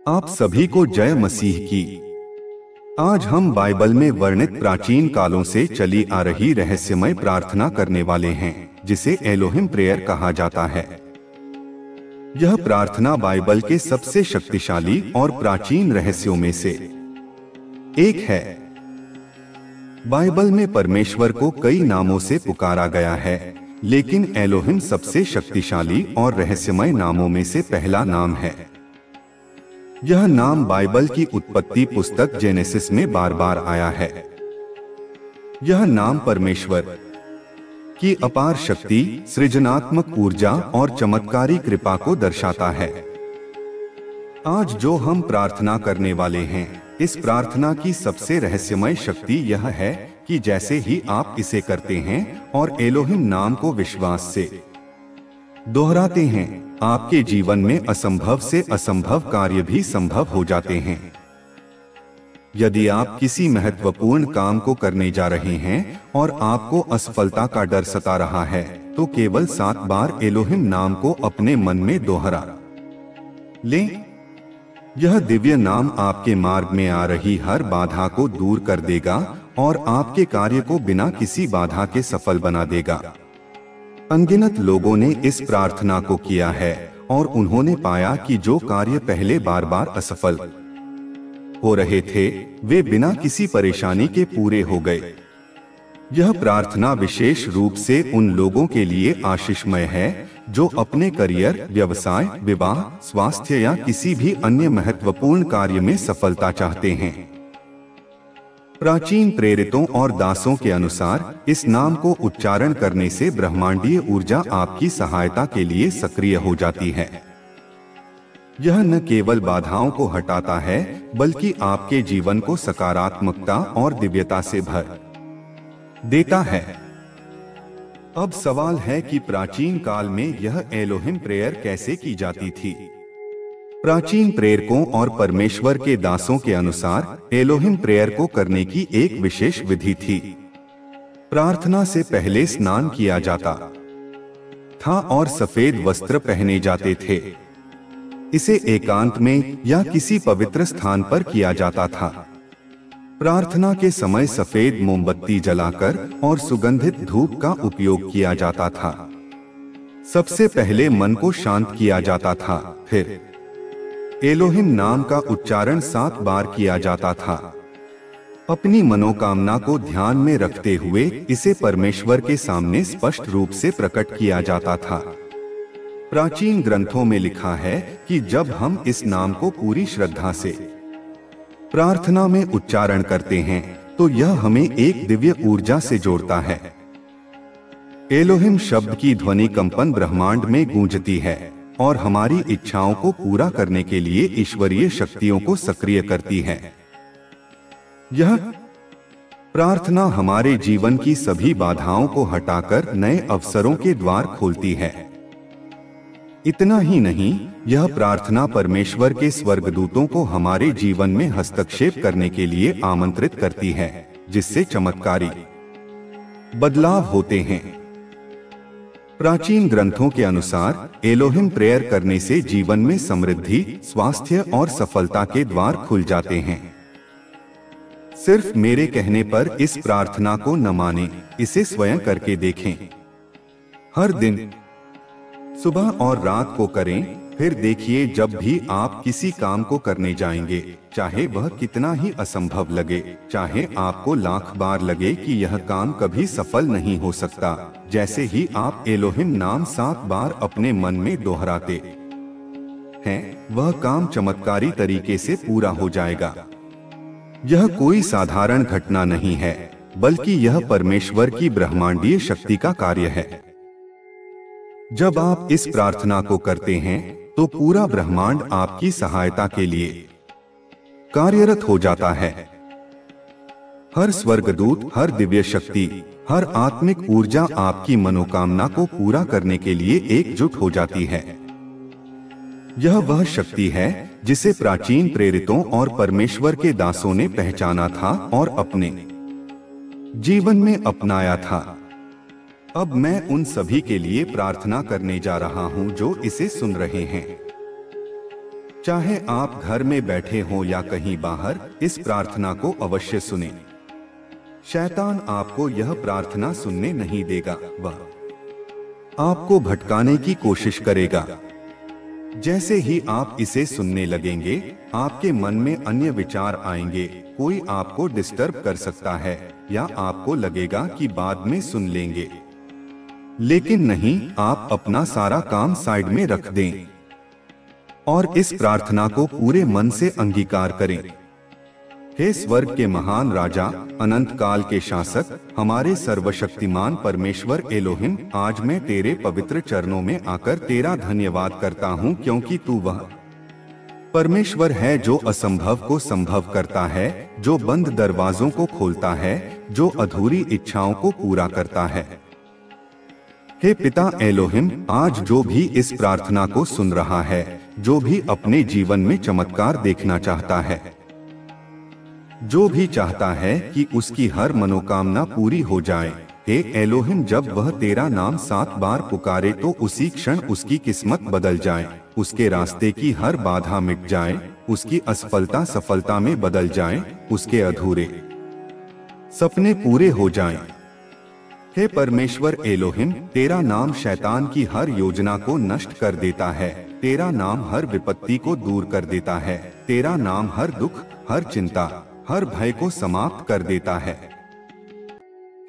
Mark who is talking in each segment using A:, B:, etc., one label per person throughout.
A: आप सभी को जय मसीह की। आज हम बाइबल में वर्णित प्राचीन कालों से चली आ रही रहस्यमय प्रार्थना करने वाले हैं, जिसे एलोहिम प्रेयर कहा जाता है। यह प्रार्थना बाइबल के सबसे शक्तिशाली और प्राचीन रहस्यों में से एक है। बाइबल में परमेश्वर को कई नामों से पुकारा गया है, लेकिन एलोहिम सबसे शक्तिशाली और रहस्यमय नामों में से पहला नाम है। यह नाम बाइबल की उत्पत्ति पुस्तक जेनेसिस में बार बार आया है। यह नाम परमेश्वर की अपार शक्ति, सृजनात्मक ऊर्जा और चमत्कारी कृपा को दर्शाता है। आज जो हम प्रार्थना करने वाले हैं, इस प्रार्थना की सबसे रहस्यमय शक्ति यह है कि जैसे ही आप इसे करते हैं और एलोहिम नाम को विश्वास से दोहराते हैं, आपके जीवन में असंभव से असंभव कार्य भी संभव हो जाते हैं। यदि आप किसी महत्वपूर्ण काम को करने जा रहे हैं और आपको असफलता का डर सता रहा है, तो केवल 7 बार एलोहिम नाम को अपने मन में दोहरा लें। यह दिव्य नाम आपके मार्ग में आ रही हर बाधा को दूर कर देगा और आपके कार्य को बिना किसी बाधा के सफल बना देगा। अनगिनत लोगों ने इस प्रार्थना को किया है और उन्होंने पाया कि जो कार्य पहले बार बार असफल हो रहे थे, वे बिना किसी परेशानी के पूरे हो गए। यह प्रार्थना विशेष रूप से उन लोगों के लिए आशीषमय है जो अपने करियर, व्यवसाय, विवाह, स्वास्थ्य या किसी भी अन्य महत्वपूर्ण कार्य में सफलता चाहते हैं। प्राचीन प्रेरितों और दासों के अनुसार इस नाम को उच्चारण करने से ब्रह्मांडीय ऊर्जा आपकी सहायता के लिए सक्रिय हो जाती है। यह न केवल बाधाओं को हटाता है, बल्कि आपके जीवन को सकारात्मकता और दिव्यता से भर देता है। अब सवाल है कि प्राचीन काल में यह एलोहिम प्रेयर कैसे की जाती थी। प्राचीन प्रेरकों और परमेश्वर के दासों के अनुसार एलोहिम प्रेयर को करने की एक विशेष विधि थी। प्रार्थना से पहले स्नान किया जाता था और सफेद वस्त्र पहने जाते थे। इसे एकांत में या किसी पवित्र स्थान पर किया जाता था। प्रार्थना के समय सफेद मोमबत्ती जलाकर और सुगंधित धूप का उपयोग किया जाता था। सबसे पहले मन को शांत किया जाता था, फिर एलोहिम नाम का उच्चारण 7 बार किया जाता था। अपनी मनोकामना को ध्यान में रखते हुए इसे परमेश्वर के सामने स्पष्ट रूप से प्रकट किया जाता था। प्राचीन ग्रंथों में लिखा है कि जब हम इस नाम को पूरी श्रद्धा से प्रार्थना में उच्चारण करते हैं, तो यह हमें एक दिव्य ऊर्जा से जोड़ता है। एलोहिम शब्द की ध्वनि कंपन ब्रह्मांड में गूंजती है और हमारी इच्छाओं को पूरा करने के लिए ईश्वरीय शक्तियों को सक्रिय करती है। यह प्रार्थना हमारे जीवन की सभी बाधाओं को हटाकर नए अवसरों के द्वार खोलती है। इतना ही नहीं, यह प्रार्थना परमेश्वर के स्वर्गदूतों को हमारे जीवन में हस्तक्षेप करने के लिए आमंत्रित करती है, जिससे चमत्कारी बदलाव होते हैं। प्राचीन ग्रंथों के अनुसार एलोहिम प्रेयर करने से जीवन में समृद्धि, स्वास्थ्य और सफलता के द्वार खुल जाते हैं। सिर्फ मेरे कहने पर इस प्रार्थना को न मानें, इसे स्वयं करके देखें। हर दिन सुबह और रात को करें, फिर देखिए जब भी आप किसी काम को करने जाएंगे, चाहे वह कितना ही असंभव लगे, चाहे आपको लाख बार लगे कि यह काम कभी सफल नहीं हो सकता, जैसे ही आप एलोहिम नाम 7 बार अपने मन में दोहराते हैं, वह काम चमत्कारी तरीके से पूरा हो जाएगा। यह कोई साधारण घटना नहीं है, बल्कि यह परमेश्वर की ब्रह्मांडीय शक्ति का कार्य है। जब आप इस प्रार्थना को करते हैं, तो पूरा ब्रह्मांड आपकी सहायता के लिए कार्यरत हो जाता है। हर स्वर्गदूत, हर दिव्य शक्ति, हर आत्मिक ऊर्जा आपकी मनोकामना को पूरा करने के लिए एकजुट हो जाती है। यह वह शक्ति है जिसे प्राचीन प्रेरितों और परमेश्वर के दासों ने पहचाना था और अपने जीवन में अपनाया था। अब मैं उन सभी के लिए प्रार्थना करने जा रहा हूं जो इसे सुन रहे हैं। चाहे आप घर में बैठे हों या कहीं बाहर, इस प्रार्थना को अवश्य सुनें। शैतान आपको यह प्रार्थना सुनने नहीं देगा, वह आपको भटकाने की कोशिश करेगा। जैसे ही आप इसे सुनने लगेंगे, आपके मन में अन्य विचार आएंगे, कोई आपको डिस्टर्ब कर सकता है, या आपको लगेगा कि बाद में सुन लेंगे। लेकिन नहीं, आप अपना सारा काम साइड में रख दें और इस प्रार्थना को पूरे मन से अंगीकार करें। हे स्वर्ग के महान राजा, अनंत काल के शासक, हमारे सर्वशक्तिमान परमेश्वर एलोहिम, आज मैं तेरे पवित्र चरणों में आकर तेरा धन्यवाद करता हूँ, क्योंकि तू वह परमेश्वर है जो असंभव को संभव करता है, जो बंद दरवाजों को खोलता है, जो अधूरी इच्छाओं को पूरा करता है। हे पिता एलोहिम, आज जो भी इस प्रार्थना को सुन रहा है, जो भी अपने जीवन में चमत्कार देखना चाहता है, जो भी चाहता है कि उसकी हर मनोकामना पूरी हो जाए, हे एलोहिम, जब वह तेरा नाम 7 बार पुकारे तो उसी क्षण उसकी किस्मत बदल जाए, उसके रास्ते की हर बाधा मिट जाए, उसकी असफलता सफलता में बदल जाए, उसके अधूरे सपने पूरे हो जाएं। हे परमेश्वर एलोहिम, तेरा नाम शैतान की हर योजना को नष्ट कर देता है, तेरा नाम हर विपत्ति को दूर कर देता है, तेरा नाम हर दुख, हर चिंता, हर भय को समाप्त कर देता है।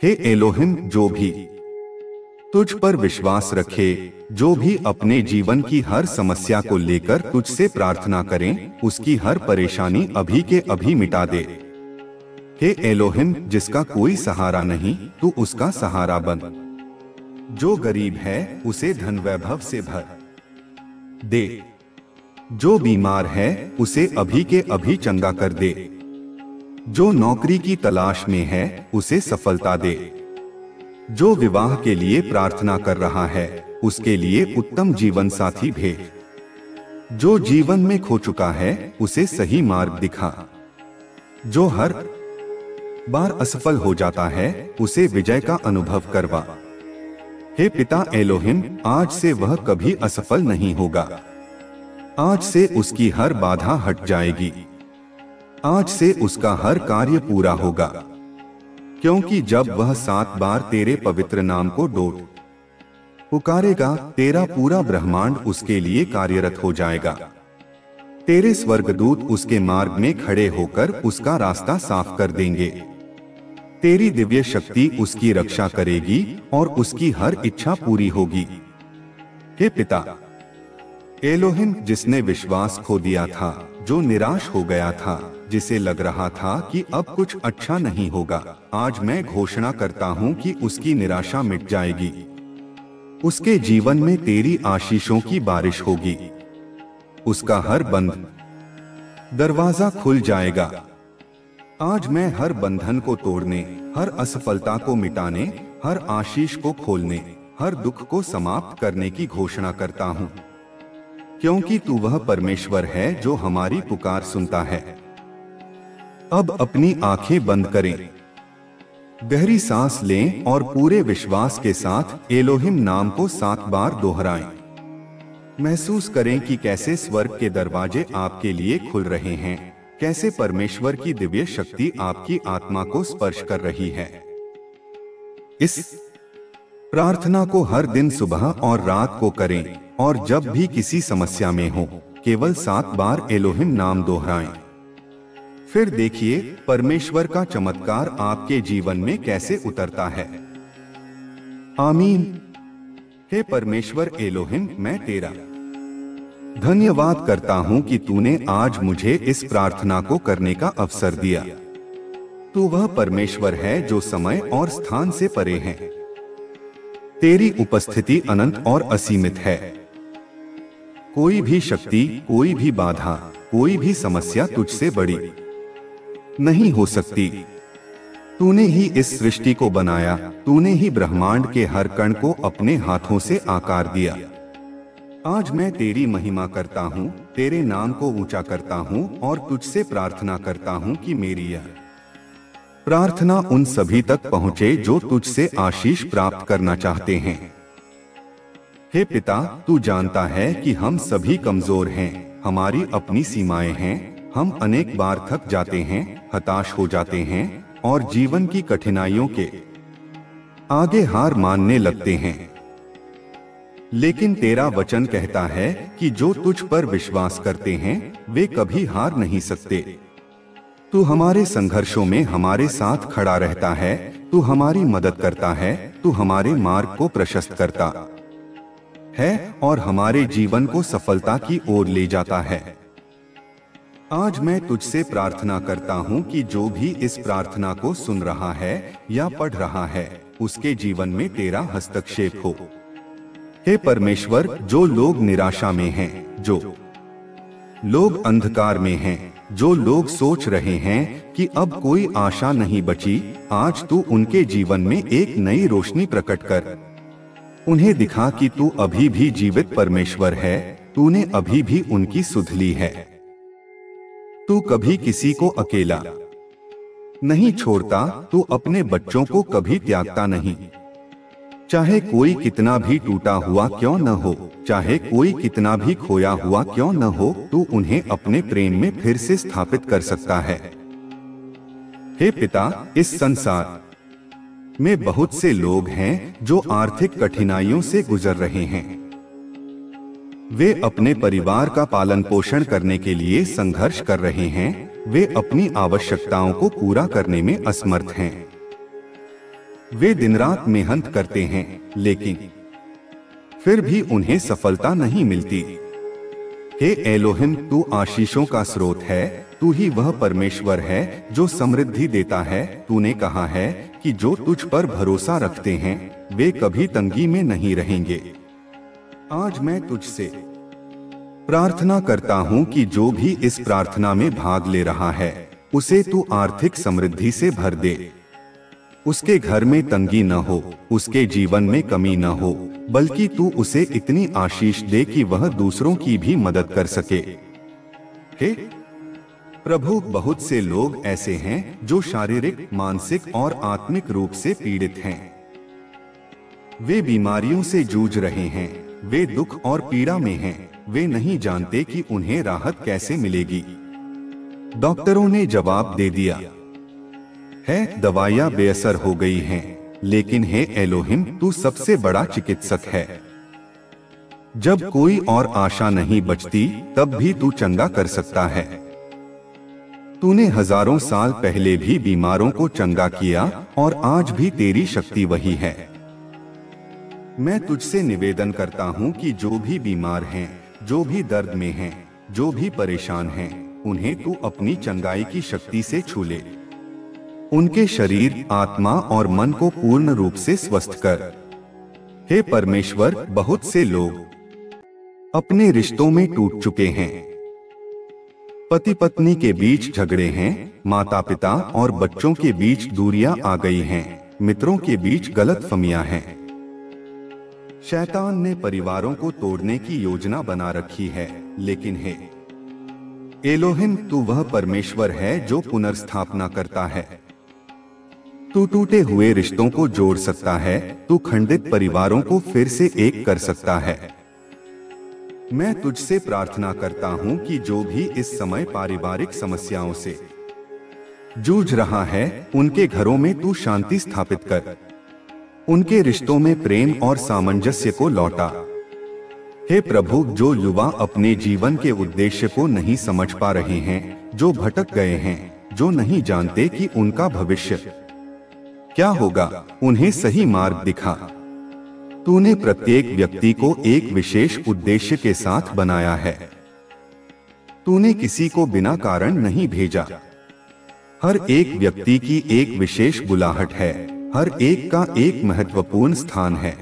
A: हे एलोहिम, जो भी तुझ पर विश्वास रखे, जो भी अपने जीवन की हर समस्या को लेकर तुझसे प्रार्थना करें, उसकी हर परेशानी अभी के अभी मिटा दे। हे एलोहिम, जिसका कोई सहारा नहीं, तू उसका सहारा बन। जो गरीब है उसे धन वैभव से भर दे, जो बीमार है उसे अभी के अभी चंगा कर दे, जो नौकरी की तलाश में है उसे सफलता दे, जो विवाह के लिए प्रार्थना कर रहा है उसके लिए उत्तम जीवन साथी भेज, जो जीवन में खो चुका है उसे सही मार्ग दिखा, जो हर बार असफल हो जाता है उसे विजय का अनुभव करवा। हे पिता एलोहिम, आज से वह कभी असफल नहीं होगा, आज से उसकी हर बाधा हट जाएगी, आज से उसका हर कार्य पूरा होगा, क्योंकि जब वह 7 बार तेरे पवित्र नाम को डोल पुकारेगा, तेरा पूरा ब्रह्मांड उसके लिए कार्यरत हो जाएगा। तेरे स्वर्गदूत उसके मार्ग में खड़े होकर उसका रास्ता साफ कर देंगे। तेरी दिव्य शक्ति उसकी रक्षा करेगी और उसकी हर इच्छा पूरी होगी। हे पिता एलोहिम, जिसने विश्वास खो दिया था, जो निराश हो गया था, जिसे लग रहा था कि अब कुछ अच्छा नहीं होगा, आज मैं घोषणा करता हूँ कि उसकी निराशा मिट जाएगी, उसके जीवन में तेरी आशीषों की बारिश होगी, उसका हर बंद दरवाजा खुल जाएगा। आज मैं हर बंधन को तोड़ने, हर असफलता को मिटाने, हर आशीष को खोलने, हर दुख को समाप्त करने की घोषणा करता हूँ, क्योंकि तू वह परमेश्वर है जो हमारी पुकार सुनता है। अब अपनी आंखें बंद करें, गहरी सांस लें और पूरे विश्वास के साथ एलोहिम नाम को 7 बार दोहराएं। महसूस करें कि कैसे स्वर्ग के दरवाजे आपके लिए खुल रहे हैं, कैसे परमेश्वर की दिव्य शक्ति आपकी आत्मा को स्पर्श कर रही है। इस प्रार्थना को हर दिन सुबह और रात को करें, और जब भी किसी समस्या में हो, केवल 7 बार एलोहिम नाम दोहराएं। फिर देखिए परमेश्वर का चमत्कार आपके जीवन में कैसे उतरता है। आमीन। हे परमेश्वर एलोहिम, मैं तेरा धन्यवाद करता हूँ कि तूने आज मुझे इस प्रार्थना को करने का अवसर दिया। तू वह परमेश्वर है जो समय और स्थान से परे है। तेरी उपस्थिति अनंत और असीमित है। कोई भी शक्ति, कोई भी बाधा, कोई भी समस्या तुझसे बड़ी नहीं हो सकती। तूने ही इस सृष्टि को बनाया, तूने ही ब्रह्मांड के हर कण को अपने हाथों से आकार दिया। आज मैं तेरी महिमा करता हूँ, तेरे नाम को ऊंचा करता हूँ और तुझसे प्रार्थना करता हूँ कि मेरी यह प्रार्थना उन सभी तक पहुँचे जो तुझसे आशीष प्राप्त करना चाहते हैं। हे पिता, तू जानता है कि हम सभी कमजोर हैं, हमारी अपनी सीमाएं हैं। हम अनेक बार थक जाते हैं, हताश हो जाते हैं और जीवन की कठिनाइयों के आगे हार मानने लगते हैं। लेकिन तेरा वचन कहता है कि जो तुझ पर विश्वास करते हैं वे कभी हार नहीं सकते। तू हमारे संघर्षों में हमारे साथ खड़ा रहता है, तू हमारी मदद करता है, तू हमारे मार्ग को प्रशस्त करता है और हमारे जीवन को सफलता की ओर ले जाता है। आज मैं तुझसे प्रार्थना करता हूँ कि जो भी इस प्रार्थना को सुन रहा है या पढ़ रहा है, उसके जीवन में तेरा हस्तक्षेप हो। हे परमेश्वर, जो लोग निराशा में हैं, जो लोग अंधकार में हैं, जो लोग सोच रहे हैं कि अब कोई आशा नहीं बची, आज तू उनके जीवन में एक नई रोशनी प्रकट कर। उन्हें दिखा कि तू अभी भी जीवित परमेश्वर है, तूने अभी भी उनकी सुध ली है। तू कभी किसी को अकेला नहीं छोड़ता, तू अपने बच्चों को कभी त्यागता नहीं। चाहे कोई कितना भी टूटा हुआ क्यों न हो, चाहे कोई कितना भी खोया हुआ क्यों न हो, तू उन्हें अपने प्रेम में फिर से स्थापित कर सकता है। हे पिता, इस संसार में बहुत से लोग हैं जो आर्थिक कठिनाइयों से गुजर रहे हैं। वे अपने परिवार का पालन पोषण करने के लिए संघर्ष कर रहे हैं। वे अपनी आवश्यकताओं को पूरा करने में असमर्थ हैं। वे दिन रात मेहनत करते हैं, लेकिन फिर भी उन्हें सफलता नहीं मिलती। हे एलोहिम, तू आशीषों का स्रोत है, तू ही वह परमेश्वर है जो समृद्धि देता है। तूने कहा है कि जो तुझ पर भरोसा रखते हैं वे कभी तंगी में नहीं रहेंगे। आज मैं तुझसे प्रार्थना करता हूँ कि जो भी इस प्रार्थना में भाग ले रहा है उसे तू आर्थिक समृद्धि से भर दे। उसके घर में तंगी न हो, उसके जीवन में कमी न हो, बल्कि तू उसे इतनी आशीष दे कि वह दूसरों की भी मदद कर सके। हे प्रभु, बहुत से लोग ऐसे हैं जो शारीरिक, मानसिक और आत्मिक रूप से पीड़ित हैं। वे बीमारियों से जूझ रहे हैं, वे दुख और पीड़ा में हैं। वे नहीं जानते कि उन्हें राहत कैसे मिलेगी। डॉक्टरों ने जवाब दे दिया है, दवाइयां बेअसर हो गई हैं, लेकिन हे एलोहिम, तू सबसे बड़ा चिकित्सक है। जब कोई और आशा नहीं बचती, तब भी तू चंगा कर सकता है। तूने हजारों साल पहले भी बीमारों को चंगा किया और आज भी तेरी शक्ति वही है। मैं तुझसे निवेदन करता हूँ कि जो भी बीमार हैं, जो भी दर्द में हैं, जो भी परेशान हैं, उन्हें तू अपनी चंगाई की शक्ति से छू ले। उनके शरीर, आत्मा और मन को पूर्ण रूप से स्वस्थ कर। हे परमेश्वर, बहुत से लोग अपने रिश्तों में टूट चुके हैं। पति पत्नी के बीच झगड़े हैं, माता पिता और बच्चों के बीच दूरियां आ गई हैं, मित्रों के बीच गलतफहमियां हैं। शैतान ने परिवारों को तोड़ने की योजना बना रखी है, लेकिन हे एलोहिम, तू वह परमेश्वर है जो पुनर्स्थापना करता है। तू टूटे हुए रिश्तों को जोड़ सकता है, तू खंडित परिवारों को फिर से एक कर सकता है। मैं तुझसे प्रार्थना करता हूँ कि जो भी इस समय पारिवारिक समस्याओं से जूझ रहा है, उनके घरों में तू शांति स्थापित कर। उनके रिश्तों में प्रेम और सामंजस्य को लौटा। हे प्रभु, जो युवा अपने जीवन के उद्देश्य को नहीं समझ पा रहे हैं, जो भटक गए हैं, जो नहीं जानते कि उनका भविष्य क्या होगा, उन्हें सही मार्ग दिखा। तूने प्रत्येक व्यक्ति को एक विशेष उद्देश्य के साथ बनाया है। तूने किसी को बिना कारण नहीं भेजा। हर एक व्यक्ति की एक विशेष बुलाहट है, हर एक का एक महत्वपूर्ण स्थान है।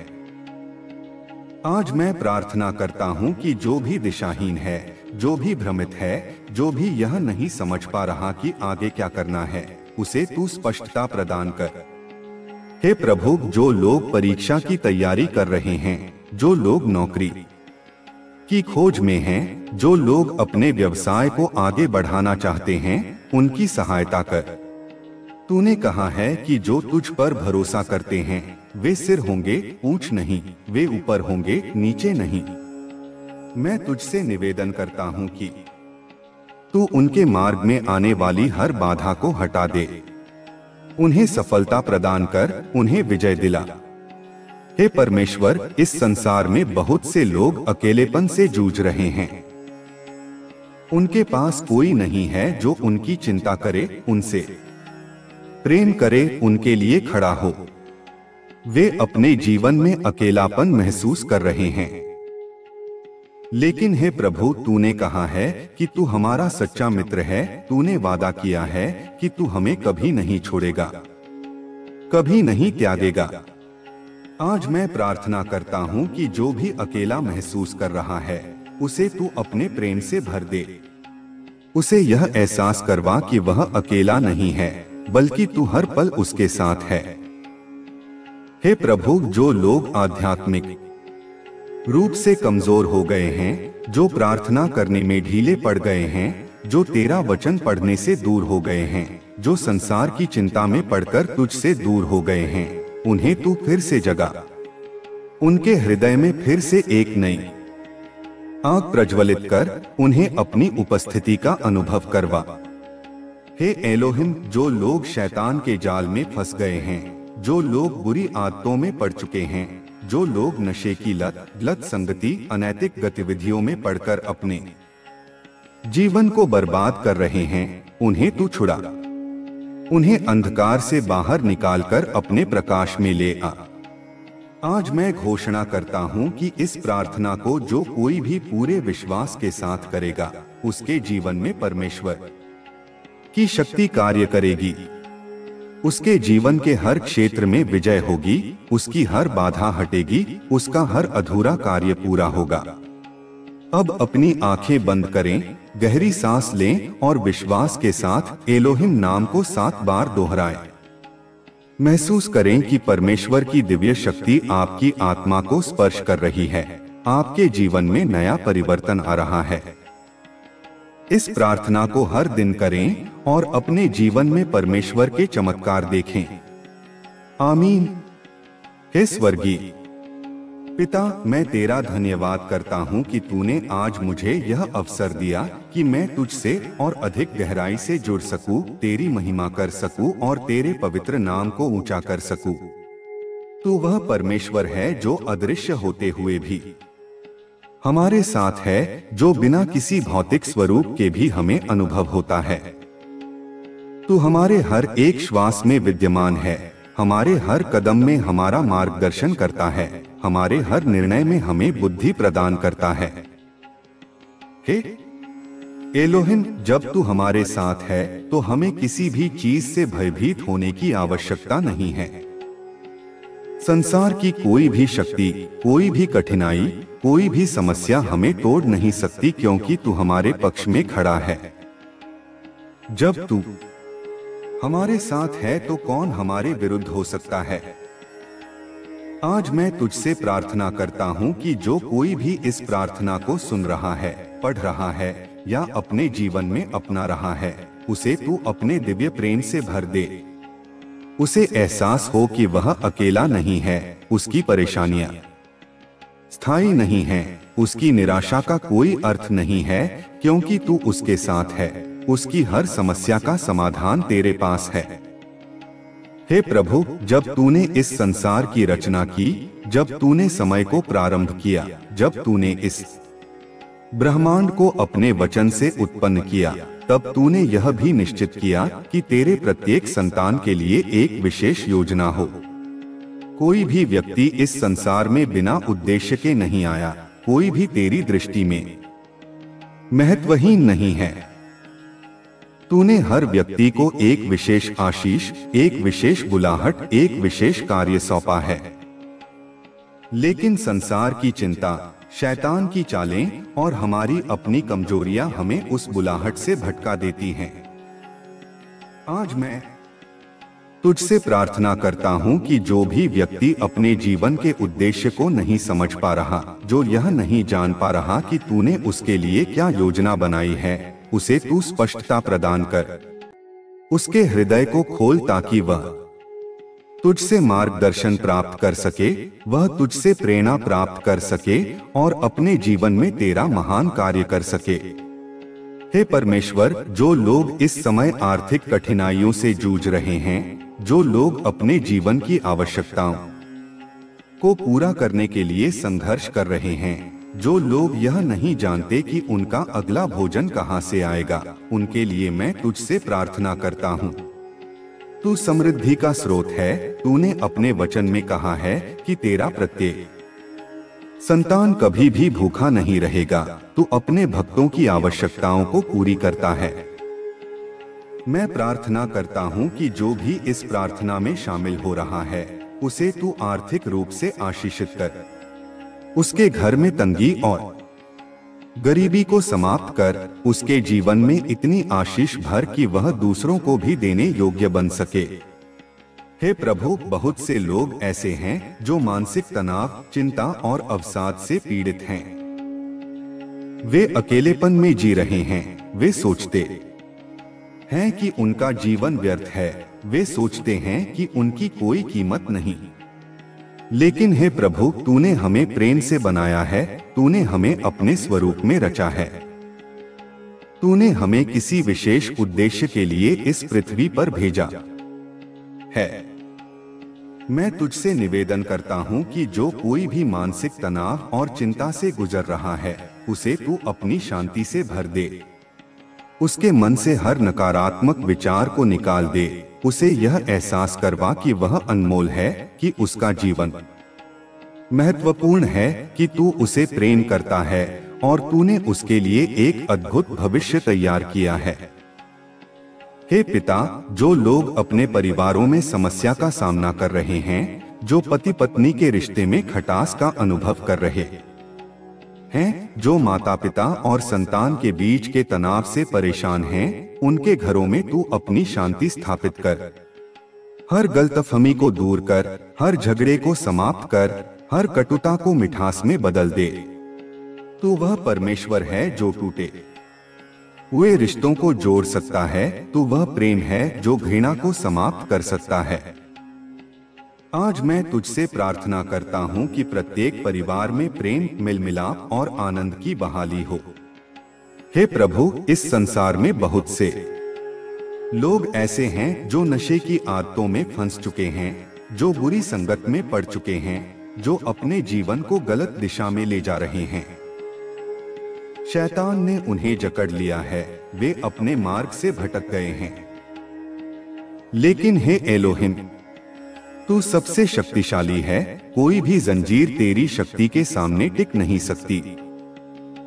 A: आज मैं प्रार्थना करता हूँ कि जो भी दिशाहीन है, जो भी भ्रमित है, जो भी यह नहीं समझ पा रहा कि आगे क्या करना है, उसे तू स्पष्टता प्रदान कर। हे प्रभु, जो लोग परीक्षा की तैयारी कर रहे हैं, जो लोग नौकरी की खोज में हैं, जो लोग अपने व्यवसाय को आगे बढ़ाना चाहते हैं, उनकी सहायता कर। तूने कहा है कि जो तुझ पर भरोसा करते हैं वे सिर होंगे, पूंछ नहीं। वे ऊपर होंगे, नीचे नहीं। मैं तुझसे निवेदन करता हूँ कि तू उनके मार्ग में आने वाली हर बाधा को हटा दे, उन्हें सफलता प्रदान कर, उन्हें विजय दिला। हे परमेश्वर, इस संसार में बहुत से लोग अकेलेपन से जूझ रहे हैं। उनके पास कोई नहीं है जो उनकी चिंता करे, उनसे प्रेम करे, उनके लिए खड़ा हो। वे अपने जीवन में अकेलापन महसूस कर रहे हैं। लेकिन हे प्रभु, तूने कहा है कि तू हमारा सच्चा मित्र है। तूने वादा किया है कि तू हमें कभी नहीं छोड़ेगा, कभी नहीं त्यागेगा। आज मैं प्रार्थना करता हूँ कि जो भी अकेला महसूस कर रहा है, उसे तू अपने प्रेम से भर दे। उसे यह एहसास करवा कि वह अकेला नहीं है, बल्कि तू हर पल उसके साथ है। हे प्रभु, जो लोग आध्यात्मिक रूप से कमजोर हो गए हैं, जो प्रार्थना करने में ढीले पड़ गए हैं, जो तेरा वचन पढ़ने से दूर हो गए हैं, जो संसार की चिंता में पड़कर तुझसे दूर हो गए हैं, उन्हें तू फिर से जगा। उनके हृदय में फिर से एक नई आग प्रज्वलित कर, उन्हें अपनी उपस्थिति का अनुभव करवा। हे एलोहिम, जो लोग शैतान के जाल में फंस गए हैं, जो लोग बुरी आदतों में पड़ चुके हैं, जो लोग नशे की लत संगति, अनैतिक गतिविधियों में पड़कर अपने जीवन को बर्बाद कर रहे हैं, उन्हें तू छुड़ा। उन्हें अंधकार से बाहर निकालकर अपने प्रकाश में ले आ। आज मैं घोषणा करता हूँ कि इस प्रार्थना को जो कोई भी पूरे विश्वास के साथ करेगा, उसके जीवन में परमेश्वर की शक्ति कार्य करेगी। उसके जीवन के हर क्षेत्र में विजय होगी, उसकी हर बाधा हटेगी, उसका हर अधूरा कार्य पूरा होगा। अब अपनी आंखें बंद करें, गहरी सांस लें और विश्वास के साथ एलोहिम नाम को 7 बार दोहराएं। महसूस करें कि परमेश्वर की दिव्य शक्ति आपकी आत्मा को स्पर्श कर रही है। आपके जीवन में नया परिवर्तन आ रहा है। इस प्रार्थना को हर दिन करें और अपने जीवन में परमेश्वर के चमत्कार देखें। आमीन। हे स्वर्गीय पिता, मैं तेरा धन्यवाद करता हूँ कि तूने आज मुझे यह अवसर दिया कि मैं तुझसे और अधिक गहराई से जुड़ सकूं, तेरी महिमा कर सकूं और तेरे पवित्र नाम को ऊंचा कर सकूं। तू वह परमेश्वर है जो अदृश्य होते हुए भी हमारे साथ है, जो बिना किसी भौतिक स्वरूप के भी हमें अनुभव होता है। तू हमारे हर एक श्वास में विद्यमान है, हमारे हर कदम में हमारा मार्गदर्शन करता है, हमारे हर निर्णय में हमें बुद्धि प्रदान करता है। हे एलोहिम, जब तू हमारे साथ है तो हमें किसी भी चीज से भयभीत होने की आवश्यकता नहीं है। संसार की कोई भी शक्ति, कोई भी कठिनाई, कोई भी समस्या हमें तोड़ नहीं सकती, क्योंकि तू हमारे पक्ष में खड़ा है। जब तू हमारे साथ है तो कौन हमारे विरुद्ध हो सकता है। आज मैं तुझसे प्रार्थना करता हूँ कि जो कोई भी इस प्रार्थना को सुन रहा है, पढ़ रहा है या अपने जीवन में अपना रहा है, उसे तू अपने दिव्य प्रेम से भर दे। उसे एहसास हो कि वह अकेला नहीं है, उसकी परेशानियां स्थायी नहीं है, उसकी निराशा का कोई अर्थ नहीं है, क्योंकि तू उसके साथ है। उसकी हर समस्या का समाधान तेरे पास है। हे प्रभु, जब तूने इस संसार की रचना की, जब तूने समय को प्रारंभ किया, जब तूने इस ब्रह्मांड को अपने वचन से उत्पन्न किया, तब तूने यह भी निश्चित किया कि तेरे प्रत्येक संतान के लिए एक विशेष योजना हो। कोई भी व्यक्ति इस संसार में बिना उद्देश्य के नहीं आया, कोई भी तेरी दृष्टि में महत्वहीन नहीं है। तूने हर व्यक्ति को एक विशेष आशीष, एक विशेष बुलाहट, एक विशेष कार्य सौंपा है। लेकिन संसार की चिंता, शैतान की चालें और हमारी अपनी कमजोरियां हमें उस बुलाहट से भटका देती हैं। आज मैं तुझसे प्रार्थना करता हूं कि जो भी व्यक्ति अपने जीवन के उद्देश्य को नहीं समझ पा रहा, जो यह नहीं जान पा रहा कि तूने उसके लिए क्या योजना बनाई है, उसे तू स्पष्टता प्रदान कर। उसके हृदय को खोल ताकि वह तुझसे मार्गदर्शन प्राप्त कर सके, वह तुझसे प्रेरणा प्राप्त कर सके और अपने जीवन में तेरा महान कार्य कर सके। हे परमेश्वर, जो लोग इस समय आर्थिक कठिनाइयों से जूझ रहे हैं, जो लोग अपने जीवन की आवश्यकताओं को पूरा करने के लिए संघर्ष कर रहे हैं, जो लोग यह नहीं जानते कि उनका अगला भोजन कहां से आएगा, उनके लिए मैं तुझसे प्रार्थना करता हूँ। तू समृद्धि का स्रोत है। तूने अपने वचन में कहा है कि तेरा प्रत्येक संतान कभी भी भूखा नहीं रहेगा। तू अपने भक्तों की आवश्यकताओं को पूरी करता है। मैं प्रार्थना करता हूँ कि जो भी इस प्रार्थना में शामिल हो रहा है, उसे तू आर्थिक रूप से आशीषित कर। उसके घर में तंगी और गरीबी को समाप्त कर, उसके जीवन में इतनी आशीष भर कि वह दूसरों को भी देने योग्य बन सके। हे प्रभु, बहुत से लोग ऐसे हैं जो मानसिक तनाव, चिंता और अवसाद से पीड़ित हैं। वे अकेलेपन में जी रहे हैं। वे सोचते हैं कि उनका जीवन व्यर्थ है। वे सोचते हैं कि उनकी कोई कीमत नहीं। लेकिन हे प्रभु, तूने हमें प्रेम से बनाया है। तूने हमें अपने स्वरूप में रचा है। तूने हमें किसी विशेष उद्देश्य के लिए इस पृथ्वी पर भेजा है। मैं तुझसे निवेदन करता हूँ कि जो कोई भी मानसिक तनाव और चिंता से गुजर रहा है, उसे तू अपनी शांति से भर दे। उसके मन से हर नकारात्मक विचार को निकाल दे। उसे यह एहसास करवा कि वह अनमोल है, कि उसका जीवन महत्वपूर्ण है, कि तू उसे प्रेम करता है और तूने उसके लिए एक अद्भुत भविष्य तैयार किया है। हे पिता, जो लोग अपने परिवारों में समस्या का सामना कर रहे हैं, जो पति पत्नी के रिश्ते में खटास का अनुभव कर रहे हैं, जो माता पिता और संतान के बीच के तनाव से परेशान हैं, उनके घरों में तू अपनी शांति स्थापित कर। हर गलतफहमी को दूर कर, हर झगड़े को समाप्त कर, हर कटुता को मिठास में बदल दे। तू वह परमेश्वर है जो टूटे हुए रिश्तों को जोड़ सकता है। तू वह प्रेम है जो घृणा को समाप्त कर सकता है। आज मैं तुझसे प्रार्थना करता हूँ कि प्रत्येक परिवार में प्रेम, मिलमिलाप और आनंद की बहाली हो। हे प्रभु, इस संसार में बहुत से लोग ऐसे हैं जो नशे की आदतों में फंस चुके हैं, जो बुरी संगत में पड़ चुके हैं, जो अपने जीवन को गलत दिशा में ले जा रहे हैं। शैतान ने उन्हें जकड़ लिया है। वे अपने मार्ग से भटक गए हैं। लेकिन हे एलोहिम, तू सबसे शक्तिशाली है। कोई भी जंजीर तेरी शक्ति के सामने टिक नहीं सकती।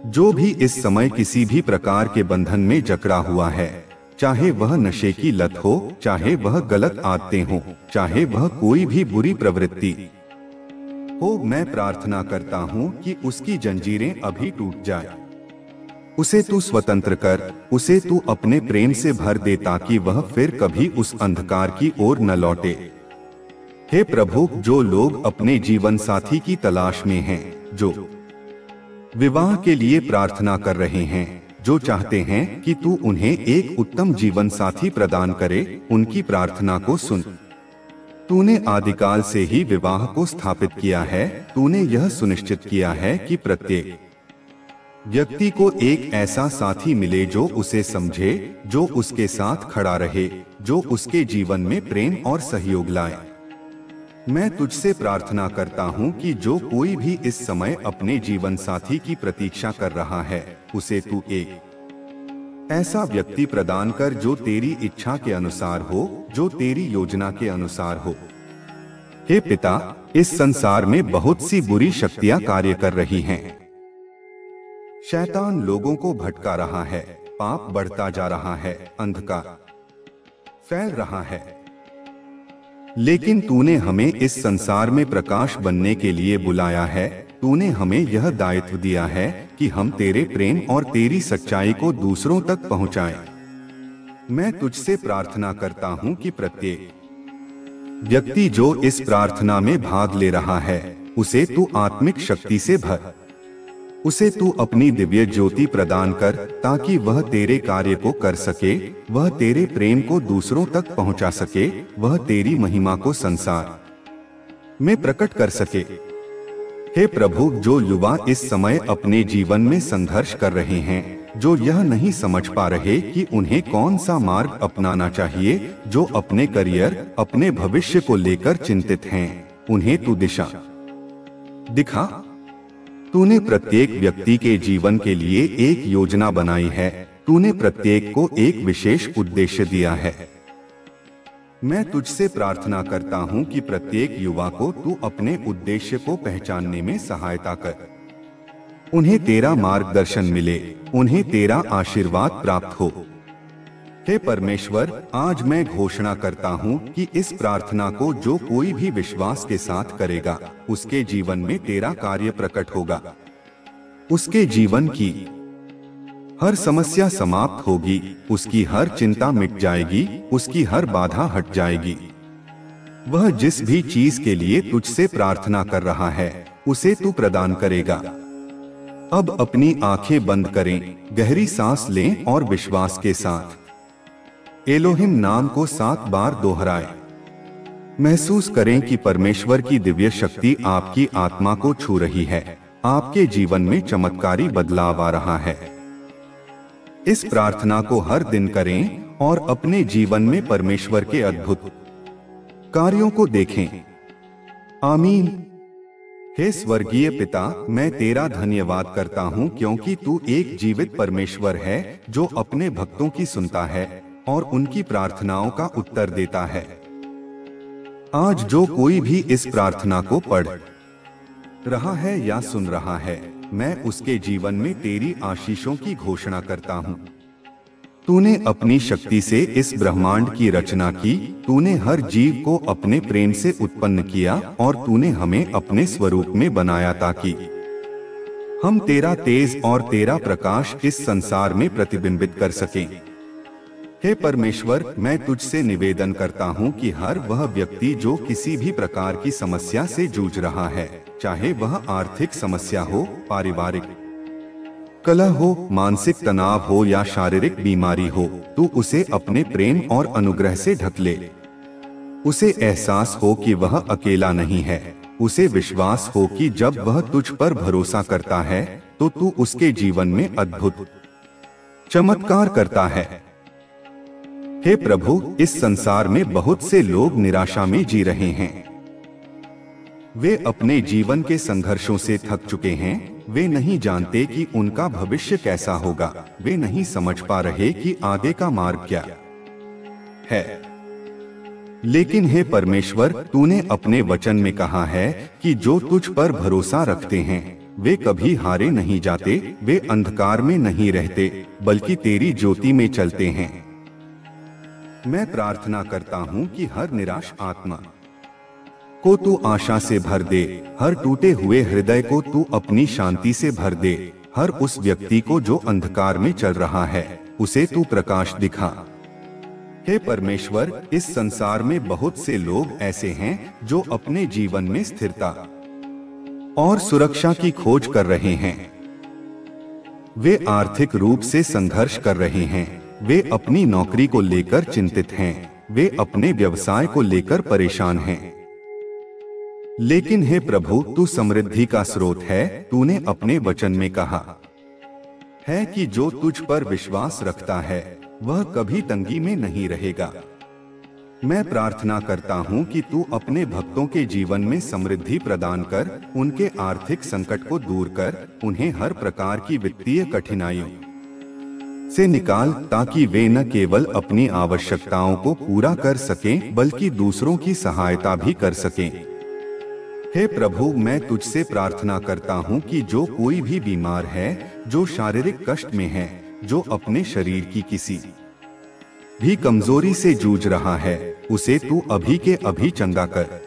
A: जो भी इस समय किसी भी प्रकार के बंधन में जकड़ा हुआ है, चाहे वह नशे की लत हो, चाहे वह गलत आदतें हो, चाहे वह कोई भी बुरी प्रवृत्ति हो, मैं प्रार्थना करता हूँ कि उसकी जंजीरें अभी टूट जाए। उसे तू स्वतंत्र कर, उसे तू अपने प्रेम से भर दे ताकि वह फिर कभी उस अंधकार की ओर न लौटे। हे प्रभु, जो लोग अपने जीवन साथी की तलाश में हैं, जो विवाह के लिए प्रार्थना कर रहे हैं, जो चाहते हैं कि तू उन्हें एक उत्तम जीवन साथी प्रदान करे, उनकी प्रार्थना को सुन। तूने आदिकाल से ही विवाह को स्थापित किया है। तूने यह सुनिश्चित किया है कि प्रत्येक व्यक्ति को एक ऐसा साथी मिले जो उसे समझे, जो उसके साथ खड़ा रहे, जो उसके जीवन में प्रेम और सहयोग लाए। मैं तुझसे प्रार्थना करता हूँ कि जो कोई भी इस समय अपने जीवन साथी की प्रतीक्षा कर रहा है, उसे तू एक ऐसा व्यक्ति प्रदान कर जो तेरी इच्छा के अनुसार हो, जो तेरी योजना के अनुसार हो। हे पिता, इस संसार में बहुत सी बुरी शक्तियां कार्य कर रही हैं। शैतान लोगों को भटका रहा है, पाप बढ़ता जा रहा है, अंधकार फैल रहा है। लेकिन तूने हमें इस संसार में प्रकाश बनने के लिए बुलाया है। तूने हमें यह दायित्व दिया है कि हम तेरे प्रेम और तेरी सच्चाई को दूसरों तक पहुंचाएं। मैं तुझसे प्रार्थना करता हूं कि प्रत्येक व्यक्ति जो इस प्रार्थना में भाग ले रहा है, उसे तू आत्मिक शक्ति से भर। उसे तू अपनी दिव्य ज्योति प्रदान कर ताकि वह तेरे कार्य को कर सके, वह तेरे प्रेम को दूसरों तक पहुंचा सके, वह तेरी महिमा को संसार में प्रकट कर सके। हे प्रभु, जो युवा इस समय अपने जीवन में संघर्ष कर रहे हैं, जो यह नहीं समझ पा रहे कि उन्हें कौन सा मार्ग अपनाना चाहिए, जो अपने करियर, अपने भविष्य को लेकर चिंतित हैं, उन्हें तू दिशा दिखा। तूने प्रत्येक व्यक्ति के जीवन के लिए एक योजना बनाई है, तूने प्रत्येक को एक विशेष उद्देश्य दिया है। मैं तुझसे प्रार्थना करता हूँ कि प्रत्येक युवा को तू अपने उद्देश्य को पहचानने में सहायता कर, उन्हें तेरा मार्गदर्शन मिले, उन्हें तेरा आशीर्वाद प्राप्त हो। हे परमेश्वर, आज मैं घोषणा करता हूँ कि इस प्रार्थना को जो कोई भी विश्वास के साथ करेगा, उसके जीवन में तेरा कार्य प्रकट होगा। उसके जीवन की हर समस्या समाप्त होगी, उसकी हर चिंता मिट जाएगी, उसकी हर बाधा हट जाएगी। वह जिस भी चीज के लिए तुझसे प्रार्थना कर रहा है, उसे तू प्रदान करेगा। अब अपनी आंखें बंद करें, गहरी सांस लें और विश्वास के साथ एलोहिम नाम को 7 बार दोहराएं। महसूस करें कि परमेश्वर की दिव्य शक्ति आपकी आत्मा को छू रही है, आपके जीवन में चमत्कारी बदलाव आ रहा है। इस प्रार्थना को हर दिन करें और अपने जीवन में परमेश्वर के अद्भुत कार्यों को देखें। आमीन। हे स्वर्गीय पिता, मैं तेरा धन्यवाद करता हूँ क्योंकि तू एक जीवित परमेश्वर है जो अपने भक्तों की सुनता है और उनकी प्रार्थनाओं का उत्तर देता है। आज जो कोई भी इस प्रार्थना को पढ़ रहा है या सुन रहा है, मैं उसके जीवन में तेरी आशीषों की घोषणा करता हूँ। तूने अपनी शक्ति से इस ब्रह्मांड की रचना की, तूने हर जीव को अपने प्रेम से उत्पन्न किया और तूने हमें अपने स्वरूप में बनाया ताकि हम तेरा तेज और तेरा प्रकाश इस संसार में प्रतिबिंबित कर सकें। हे परमेश्वर, मैं तुझसे निवेदन करता हूँ कि हर वह व्यक्ति जो किसी भी प्रकार की समस्या से जूझ रहा है, चाहे वह आर्थिक समस्या हो, पारिवारिक कलह हो, मानसिक तनाव हो या शारीरिक बीमारी हो, तू उसे अपने प्रेम और अनुग्रह से ढक ले। उसे एहसास हो कि वह अकेला नहीं है, उसे विश्वास हो कि जब वह तुझ पर भरोसा करता है तो तू उसके जीवन में अद्भुत चमत्कार करता है। हे प्रभु, इस संसार में बहुत से लोग निराशा में जी रहे हैं। वे अपने जीवन के संघर्षों से थक चुके हैं, वे नहीं जानते कि उनका भविष्य कैसा होगा, वे नहीं समझ पा रहे कि आगे का मार्ग क्या है। लेकिन हे परमेश्वर, तूने अपने वचन में कहा है कि जो तुझ पर भरोसा रखते हैं वे कभी हारे नहीं जाते, वे अंधकार में नहीं रहते बल्कि तेरी ज्योति में चलते हैं। मैं प्रार्थना करता हूँ कि हर निराश आत्मा को तू आशा से भर दे, हर टूटे हुए हृदय को तू अपनी शांति से भर दे, हर उस व्यक्ति को जो अंधकार में चल रहा है उसे तू प्रकाश दिखा। हे परमेश्वर, इस संसार में बहुत से लोग ऐसे हैं जो अपने जीवन में स्थिरता और सुरक्षा की खोज कर रहे हैं। वे आर्थिक रूप से संघर्ष कर रहे हैं, वे अपनी नौकरी को लेकर चिंतित हैं, वे अपने व्यवसाय को लेकर परेशान हैं। लेकिन हे प्रभु, तू समृद्धि का स्रोत है। तूने अपने वचन में कहा है कि जो तुझ पर विश्वास रखता है वह कभी तंगी में नहीं रहेगा। मैं प्रार्थना करता हूँ कि तू अपने भक्तों के जीवन में समृद्धि प्रदान कर, उनके आर्थिक संकट को दूर कर, उन्हें हर प्रकार की वित्तीय कठिनाइयों से निकाल ताकि वे न केवल अपनी आवश्यकताओं को पूरा कर सकें बल्कि दूसरों की सहायता भी कर सकें। हे प्रभु, मैं तुझसे प्रार्थना करता हूँ कि जो कोई भी बीमार है, जो शारीरिक कष्ट में है, जो अपने शरीर की किसी भी कमजोरी से जूझ रहा है, उसे तू अभी के अभी चंगा कर।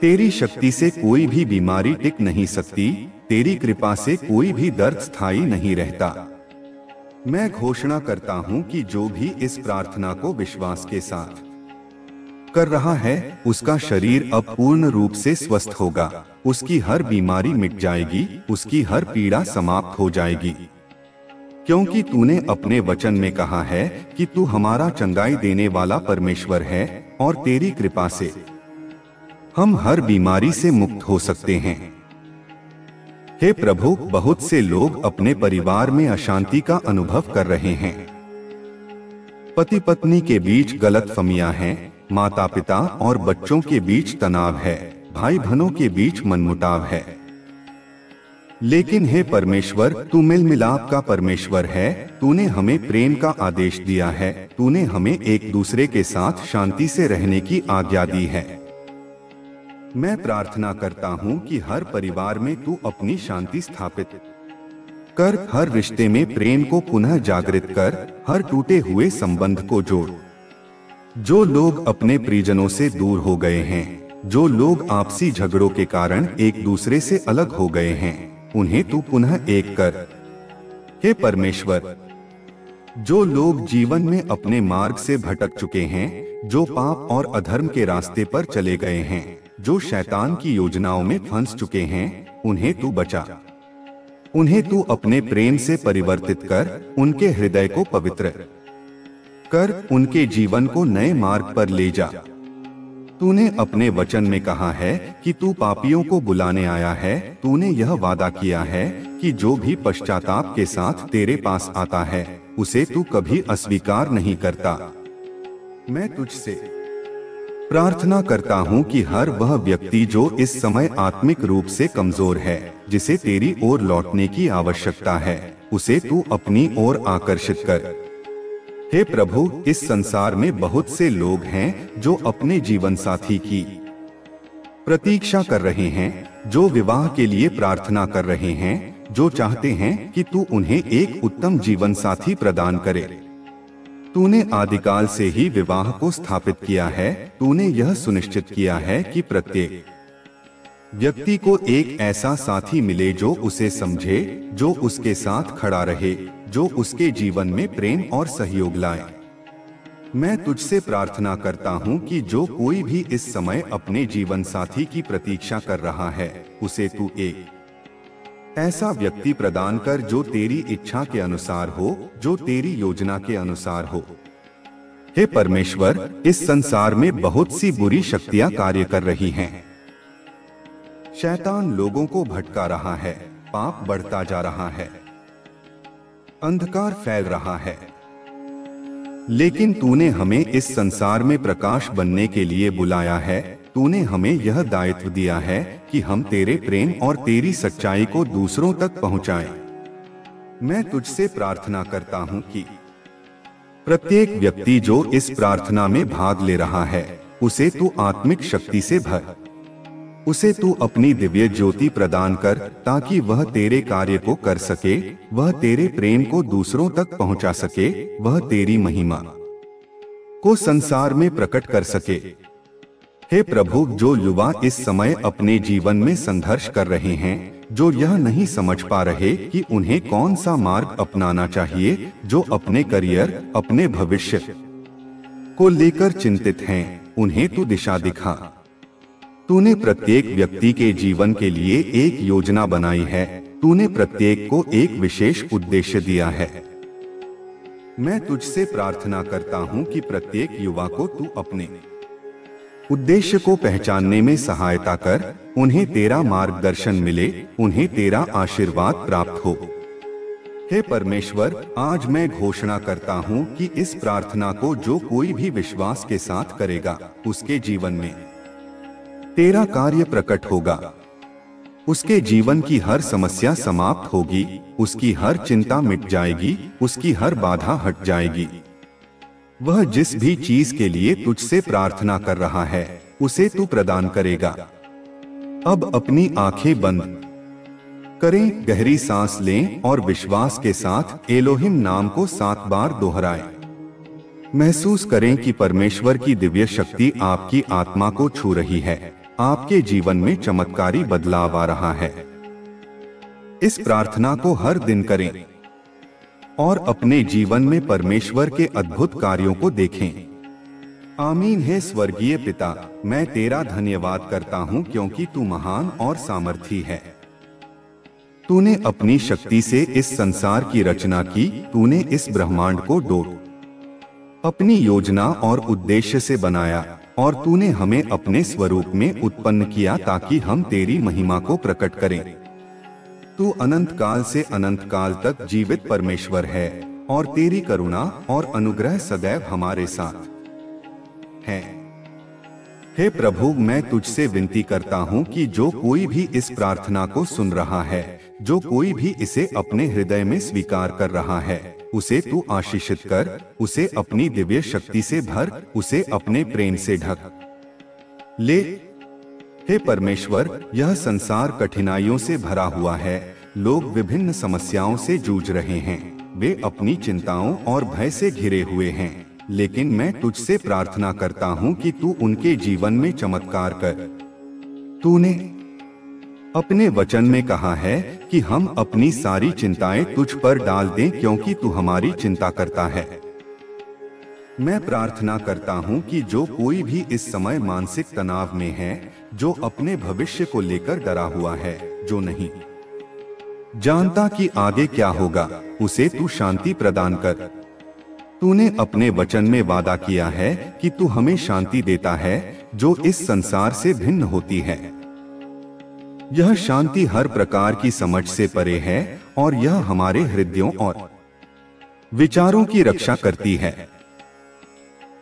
A: तेरी शक्ति से कोई भी बीमारी टिक नहीं सकती, तेरी कृपा से कोई भी दर्द स्थायी नहीं रहता। मैं घोषणा करता हूँ कि जो भी इस प्रार्थना को विश्वास के साथ कर रहा है, उसका शरीर अब पूर्ण रूप से स्वस्थ होगा, उसकी हर बीमारी मिट जाएगी, उसकी हर पीड़ा समाप्त हो जाएगी। क्योंकि तूने अपने वचन में कहा है कि तू हमारा चंगाई देने वाला परमेश्वर है और तेरी कृपा से हम हर बीमारी से मुक्त हो सकते हैं। हे प्रभु, बहुत से लोग अपने परिवार में अशांति का अनुभव कर रहे हैं। पति पत्नी के बीच गलतफहमियां हैं, माता पिता और बच्चों के बीच तनाव है, भाई बहनों के बीच मनमुटाव है। लेकिन हे परमेश्वर, तू मेल मिलाप का परमेश्वर है। तूने हमें प्रेम का आदेश दिया है। तूने हमें एक दूसरे के साथ शांति से रहने की आज्ञा दी है। मैं प्रार्थना करता हूँ कि हर परिवार में तू अपनी शांति स्थापित कर, हर रिश्ते में प्रेम को पुनः जागृत कर, हर टूटे हुए संबंध को जोड़। जो लोग अपने परिजनों से दूर हो गए हैं, जो लोग आपसी झगड़ों के कारण एक दूसरे से अलग हो गए हैं, उन्हें तू पुनः एक कर। हे परमेश्वर, जो लोग जीवन में अपने मार्ग से भटक चुके हैं, जो पाप और अधर्म के रास्ते पर चले गए हैं, जो शैतान की योजनाओं में फंस चुके हैं, उन्हें तू बचा। उन्हें तू अपने प्रेम से परिवर्तित कर, उनके हृदय को पवित्र कर, उनके जीवन को नए मार्ग पर ले जा। तूने अपने वचन में कहा है कि तू पापियों को बुलाने आया है। तूने यह वादा किया है कि जो भी पश्चाताप के साथ तेरे पास आता है, उसे तू कभी अस्वीकार नहीं करता। मैं तुझसे प्रार्थना करता हूँ कि हर वह व्यक्ति जो इस समय आत्मिक रूप से कमजोर है, जिसे तेरी ओर लौटने की आवश्यकता है, उसे तू अपनी ओर आकर्षित कर। हे प्रभु, इस संसार में बहुत से लोग हैं जो अपने जीवन साथी की प्रतीक्षा कर रहे हैं, जो विवाह के लिए प्रार्थना कर रहे हैं, जो चाहते हैं कि तू उन्हें एक उत्तम जीवन साथी प्रदान करे। तूने आदिकाल से ही विवाह को स्थापित किया है। तूने यह सुनिश्चित किया है कि प्रत्येक व्यक्ति को एक ऐसा साथी मिले जो उसे समझे, जो उसके साथ खड़ा रहे, जो उसके जीवन में प्रेम और सहयोग लाए। मैं तुझसे प्रार्थना करता हूँ कि जो कोई भी इस समय अपने जीवन साथी की प्रतीक्षा कर रहा है, उसे तू एक ऐसा व्यक्ति प्रदान कर जो तेरी इच्छा के अनुसार हो, जो तेरी योजना के अनुसार हो। हे परमेश्वर, इस संसार में बहुत सी बुरी शक्तियां कार्य कर रही हैं। शैतान लोगों को भटका रहा है, पाप बढ़ता जा रहा है, अंधकार फैल रहा है। लेकिन तूने हमें इस संसार में प्रकाश बनने के लिए बुलाया है। तूने हमें यह दायित्व दिया है कि हम तेरे प्रेम और तेरी सच्चाई को दूसरों तक पहुंचाएं। मैं तुझसे प्रार्थना करता हूं कि प्रत्येक व्यक्ति जो इस प्रार्थना में भाग ले रहा है, उसे तू आत्मिक शक्ति से भर। उसे तू अपनी दिव्य ज्योति प्रदान कर, ताकि वह तेरे कार्य को कर सके, वह तेरे प्रेम को दूसरों तक पहुंचा सके, वह तेरी महिमा को संसार में प्रकट कर सके। हे प्रभु, जो युवा इस समय अपने जीवन में संघर्ष कर रहे हैं, जो यह नहीं समझ पा रहे कि उन्हें कौन सा मार्ग अपनाना चाहिए, जो अपने करियर, अपने भविष्य को लेकर चिंतित हैं, उन्हें तू दिशा दिखा। तूने प्रत्येक व्यक्ति के जीवन के लिए एक योजना बनाई है। तूने प्रत्येक को एक विशेष उद्देश्य दिया है। मैं तुझसे प्रार्थना करता हूँ कि प्रत्येक युवा को तू अपने उद्देश्य को पहचानने में सहायता कर, उन्हें तेरा मार्गदर्शन मिले, उन्हें तेरा आशीर्वाद प्राप्त हो। हे परमेश्वर, आज मैं घोषणा करता हूँ कि इस प्रार्थना को जो कोई भी विश्वास के साथ करेगा, उसके जीवन में तेरा कार्य प्रकट होगा। उसके जीवन की हर समस्या समाप्त होगी, उसकी हर चिंता मिट जाएगी, उसकी हर बाधा हट जाएगी। वह जिस भी चीज के लिए तुझसे प्रार्थना कर रहा है, उसे तू प्रदान करेगा। अब अपनी आंखें बंद करें, गहरी सांस लें और विश्वास के साथ एलोहिम नाम को 7 बार दोहराएं। महसूस करें कि परमेश्वर की दिव्य शक्ति आपकी आत्मा को छू रही है, आपके जीवन में चमत्कारी बदलाव आ रहा है। इस प्रार्थना को हर दिन करें और अपने जीवन में परमेश्वर के अद्भुत कार्यों को देखें। आमीन। हे स्वर्गीय पिता, मैं तेरा धन्यवाद करता हूँ क्योंकि तू महान और सामर्थी है। तूने अपनी शक्ति से इस संसार की रचना की। तूने इस ब्रह्मांड को अपनी योजना और उद्देश्य से बनाया और तूने हमें अपने स्वरूप में उत्पन्न किया ताकि हम तेरी महिमा को प्रकट करें। तू अनंत काल से अनंत काल तक जीवित परमेश्वर है और तेरी करुणा और अनुग्रह सदैव हमारे साथ है। हे प्रभु, मैं तुझसे विनती करता हूँ कि जो कोई भी इस प्रार्थना को सुन रहा है, जो कोई भी इसे अपने हृदय में स्वीकार कर रहा है, उसे तू आशीषित कर, उसे अपनी दिव्य शक्ति से भर, उसे अपने प्रेम से ढक ले। हे परमेश्वर, यह संसार कठिनाइयों से भरा हुआ है। लोग विभिन्न समस्याओं से जूझ रहे हैं। वे अपनी चिंताओं और भय से घिरे हुए हैं, लेकिन मैं तुझसे प्रार्थना करता हूँ कि तू उनके जीवन में चमत्कार कर। तूने अपने वचन में कहा है कि हम अपनी सारी चिंताएं तुझ पर डाल दें क्योंकि तू हमारी चिंता करता है। मैं प्रार्थना करता हूँ कि जो कोई भी इस समय मानसिक तनाव में है, जो अपने भविष्य को लेकर डरा हुआ है, जो नहीं जानता कि आगे क्या होगा, उसे तू शांति प्रदान कर। तूने अपने वचन में वादा किया है कि तू हमें शांति देता है जो इस संसार से भिन्न होती है। यह शांति हर प्रकार की समझ से परे है और यह हमारे हृदयों और विचारों की रक्षा करती है।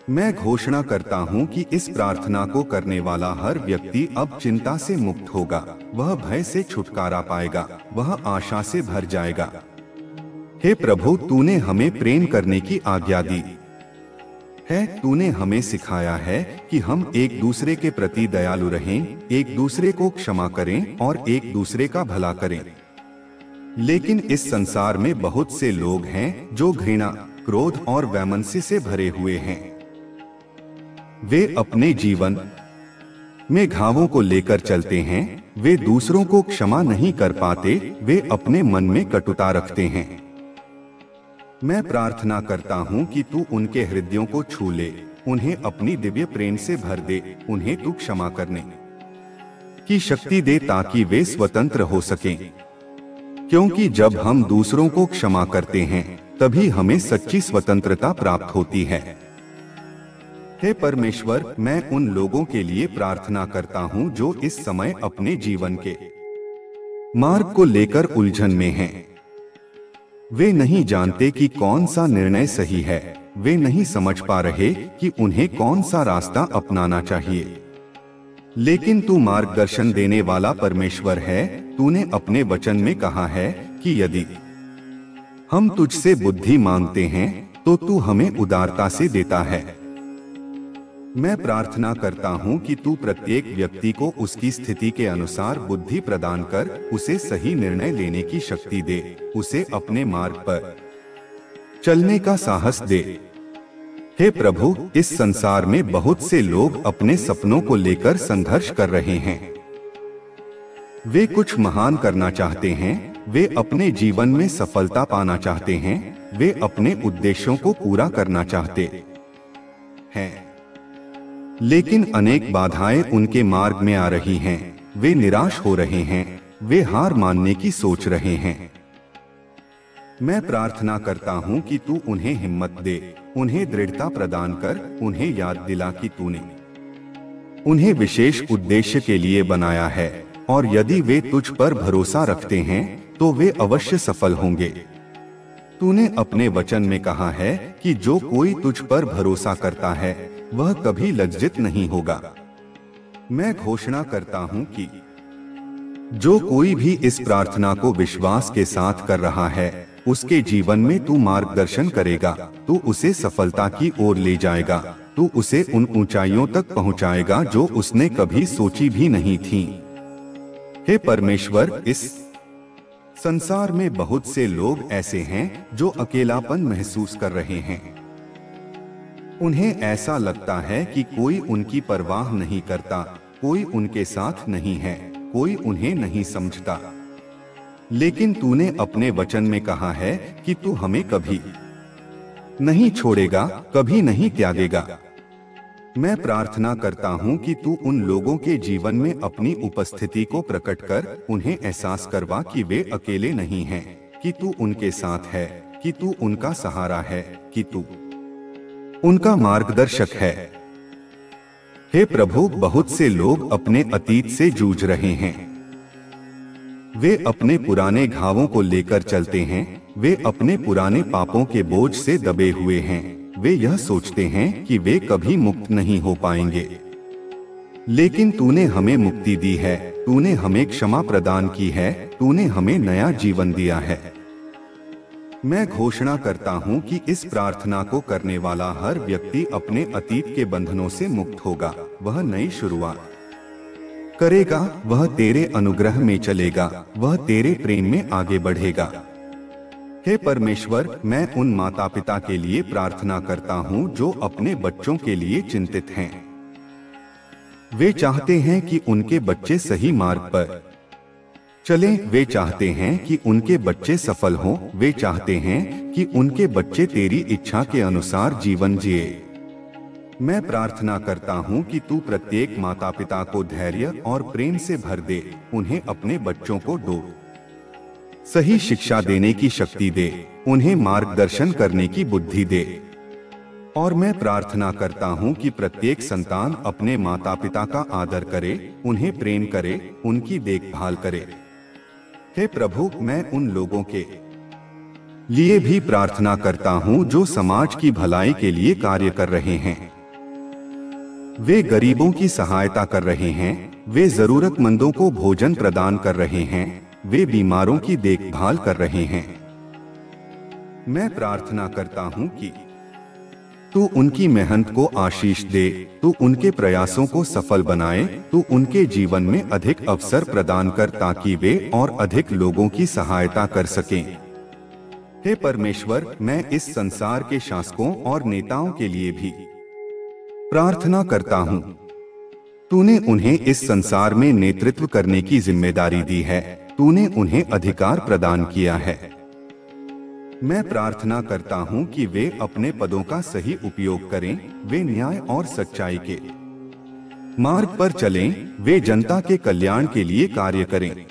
A: मैं घोषणा करता हूँ कि इस प्रार्थना को करने वाला हर व्यक्ति अब चिंता से मुक्त होगा, वह भय से छुटकारा पाएगा, वह आशा से भर जाएगा। हे प्रभु, तूने हमें प्रेम करने की आज्ञा दी है। तूने हमें सिखाया है कि हम एक दूसरे के प्रति दयालु रहें, एक दूसरे को क्षमा करें और एक दूसरे का भला करें। लेकिन इस संसार में बहुत से लोग हैं जो घृणा, क्रोध और वैमनस्य से भरे हुए हैं। वे अपने जीवन में घावों को लेकर चलते हैं, वे दूसरों को क्षमा नहीं कर पाते, वे अपने मन में कटुता रखते हैं। मैं प्रार्थना करता हूँ कि तू उनके हृदयों को छू ले, उन्हें अपनी दिव्य प्रेम से भर दे, उन्हें तू क्षमा करने की शक्ति दे ताकि वे स्वतंत्र हो सकें। क्योंकि जब हम दूसरों को क्षमा करते हैं, तभी हमें सच्ची स्वतंत्रता प्राप्त होती है। हे परमेश्वर, मैं उन लोगों के लिए प्रार्थना करता हूँ जो इस समय अपने जीवन के मार्ग को लेकर उलझन में हैं। वे नहीं जानते कि कौन सा निर्णय सही है, वे नहीं समझ पा रहे कि उन्हें कौन सा रास्ता अपनाना चाहिए। लेकिन तू मार्गदर्शन देने वाला परमेश्वर है। तूने अपने वचन में कहा है कि यदि हम तुझसे बुद्धि मांगते हैं तो तू हमें उदारता से देता है। मैं प्रार्थना करता हूँ कि तू प्रत्येक व्यक्ति को उसकी स्थिति के अनुसार बुद्धि प्रदान कर, उसे सही निर्णय लेने की शक्ति दे, उसे अपने मार्ग पर चलने का साहस दे। हे प्रभु, इस संसार में बहुत से लोग अपने सपनों को लेकर संघर्ष कर रहे हैं। वे कुछ महान करना चाहते हैं, वे अपने जीवन में सफलता पाना चाहते हैं, वे अपने उद्देश्यों को पूरा करना चाहते हैं। लेकिन अनेक बाधाएं उनके मार्ग में आ रही हैं, वे निराश हो रहे हैं, वे हार मानने की सोच रहे हैं। मैं प्रार्थना करता हूँ कि तू उन्हें हिम्मत दे, उन्हें दृढ़ता प्रदान कर, उन्हें याद दिला कि तूने उन्हें विशेष उद्देश्य के लिए बनाया है और यदि वे तुझ पर भरोसा रखते हैं तो वे अवश्य सफल होंगे। तूने अपने वचन में कहा है कि जो कोई तुझ पर भरोसा करता है वह कभी लज्जित नहीं होगा। मैं घोषणा करता हूँ कि जो कोई भी इस प्रार्थना को विश्वास के साथ कर रहा है, उसके जीवन में तू मार्गदर्शन करेगा, तू उसे सफलता की ओर ले जाएगा, तू उसे उन ऊंचाइयों तक पहुंचाएगा जो उसने कभी सोची भी नहीं थी। हे परमेश्वर, इस संसार में बहुत से लोग ऐसे हैं जो अकेलापन महसूस कर रहे हैं। उन्हें ऐसा लगता है कि कोई उनकी परवाह नहीं करता, कोई उनके साथ नहीं है, कोई उन्हें नहीं समझता। लेकिन तूने अपने वचन में कहा है कि तू हमें कभी नहीं छोड़ेगा, कभी नहीं त्यागेगा। मैं प्रार्थना करता हूँ कि तू उन लोगों के जीवन में अपनी उपस्थिति को प्रकट कर उन्हें एहसास करवा कि वे अकेले नहीं हैं, कि तू उनके साथ है, कि तू उनका सहारा है, कि तू उनका मार्गदर्शक है। हे प्रभु, बहुत से लोग अपने अतीत से जूझ रहे हैं। वे अपने पुराने घावों को लेकर चलते हैं, वे अपने पुराने पापों के बोझ से दबे हुए हैं। वे यह सोचते हैं कि वे कभी मुक्त नहीं हो पाएंगे, लेकिन तूने हमें मुक्ति दी है, तूने हमें क्षमा प्रदान की है, तूने हमें नया जीवन दिया है। मैं घोषणा करता हूँ कि इस प्रार्थना को करने वाला हर व्यक्ति अपने अतीत के बंधनों से मुक्त होगा, वह नई शुरुआत करेगा, वह तेरे अनुग्रह में चलेगा, वह तेरे प्रेम में आगे बढ़ेगा। हे परमेश्वर, मैं उन माता पिता के लिए प्रार्थना करता हूँ जो अपने बच्चों के लिए चिंतित हैं। वे चाहते हैं कि उनके बच्चे सही मार्ग पर चलें, वे चाहते हैं कि उनके बच्चे सफल हों, वे चाहते हैं कि उनके बच्चे तेरी इच्छा के अनुसार जीवन जिए। मैं प्रार्थना करता हूँ कि तू प्रत्येक माता पिता को धैर्य और प्रेम से भर दे, उन्हें अपने बच्चों को दो सही शिक्षा देने की शक्ति दे, उन्हें मार्गदर्शन करने की बुद्धि दे। और मैं प्रार्थना करता हूँ कि प्रत्येक संतान अपने माता पिता का आदर करे, उन्हें प्रेम करे, उनकी देखभाल करे। हे प्रभु, मैं उन लोगों के लिए भी प्रार्थना करता हूँ जो समाज की भलाई के लिए कार्य कर रहे हैं। वे गरीबों की सहायता कर रहे हैं, वे जरूरतमंदों को भोजन प्रदान कर रहे हैं, वे बीमारों की देखभाल कर रहे हैं। मैं प्रार्थना करता हूँ कि तू उनकी मेहनत को आशीष दे, तू उनके प्रयासों को सफल बनाए, तू उनके जीवन में अधिक अवसर प्रदान कर ताकि वे और अधिक लोगों की सहायता कर सकें। हे परमेश्वर, मैं इस संसार के शासकों और नेताओं के लिए भी प्रार्थना करता हूँ। तूने उन्हें इस संसार में नेतृत्व करने की जिम्मेदारी दी है, तूने उन्हें अधिकार प्रदान किया है। मैं प्रार्थना करता हूँ कि वे अपने पदों का सही उपयोग करें, वे न्याय और सच्चाई के मार्ग पर चलें, वे जनता के कल्याण के लिए कार्य करें।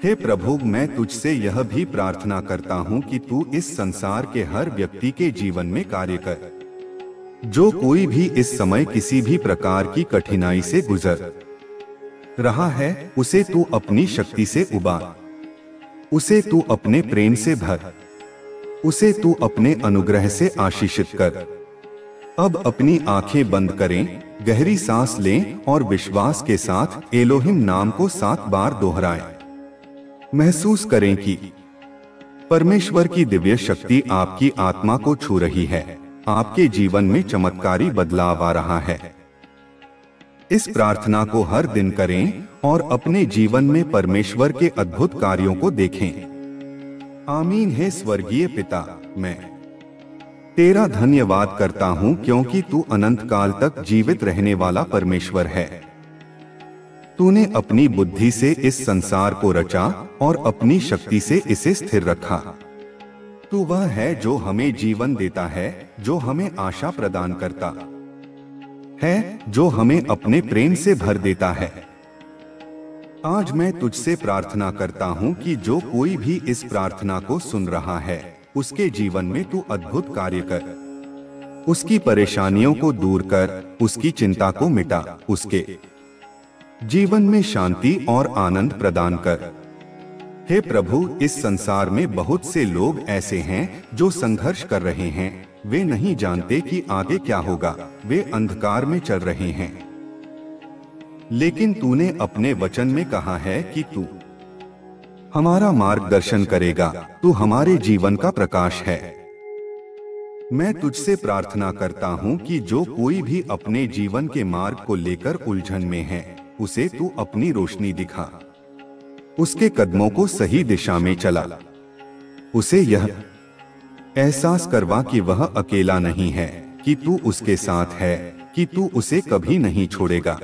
A: हे प्रभु, मैं तुझसे यह भी प्रार्थना करता हूँ कि तू इस संसार के हर व्यक्ति के जीवन में कार्य कर, जो कोई भी इस समय किसी भी प्रकार की कठिनाई से गुजर रहा है, उसे तू अपनी शक्ति से उबार, उसे तू अपने प्रेम से भर, उसे तू अपने अनुग्रह से आशीषित कर। अब अपनी आंखें बंद करें, गहरी सांस लें और विश्वास के साथ एलोहिम नाम को 7 बार दोहराएं। महसूस करें कि परमेश्वर की दिव्य शक्ति आपकी आत्मा को छू रही है, आपके जीवन में चमत्कारी बदलाव आ रहा है। इस प्रार्थना को हर दिन करें और अपने जीवन में परमेश्वर के अद्भुत कार्यों को देखें। आमीन। हे स्वर्गीय पिता, मैं तेरा धन्यवाद करता हूँ क्योंकि तू अनंत काल तक जीवित रहने वाला परमेश्वर है। तूने अपनी बुद्धि से इस संसार को रचा और अपनी शक्ति से इसे स्थिर रखा। तू वह है जो हमें जीवन देता है, जो हमें आशा प्रदान करता है, जो हमें अपने प्रेम से भर देता है। आज मैं तुझसे प्रार्थना करता हूँ कि जो कोई भी इस प्रार्थना को सुन रहा है, उसके जीवन में तू अद्भुत कार्य कर, उसकी परेशानियों को दूर कर, उसकी चिंता को मिटा, उसके जीवन में शांति और आनंद प्रदान कर। हे प्रभु, इस संसार में बहुत से लोग ऐसे हैं जो संघर्ष कर रहे हैं, वे नहीं जानते कि आगे क्या होगा, वे अंधकार में चल रहे हैं। लेकिन तूने अपने वचन में कहा है कि तू हमारा मार्गदर्शन करेगा, तू हमारे जीवन का प्रकाश है। मैं तुझसे प्रार्थना करता हूँ कि जो कोई भी अपने जीवन के मार्ग को लेकर उलझन में है, उसे तू अपनी रोशनी दिखा, उसके कदमों को सही दिशा में चला, उसे यह एहसास करवा कि वह अकेला नहीं है, कि तू उसके साथ है, कि तू उसे कभी नहीं छोड़ेगा।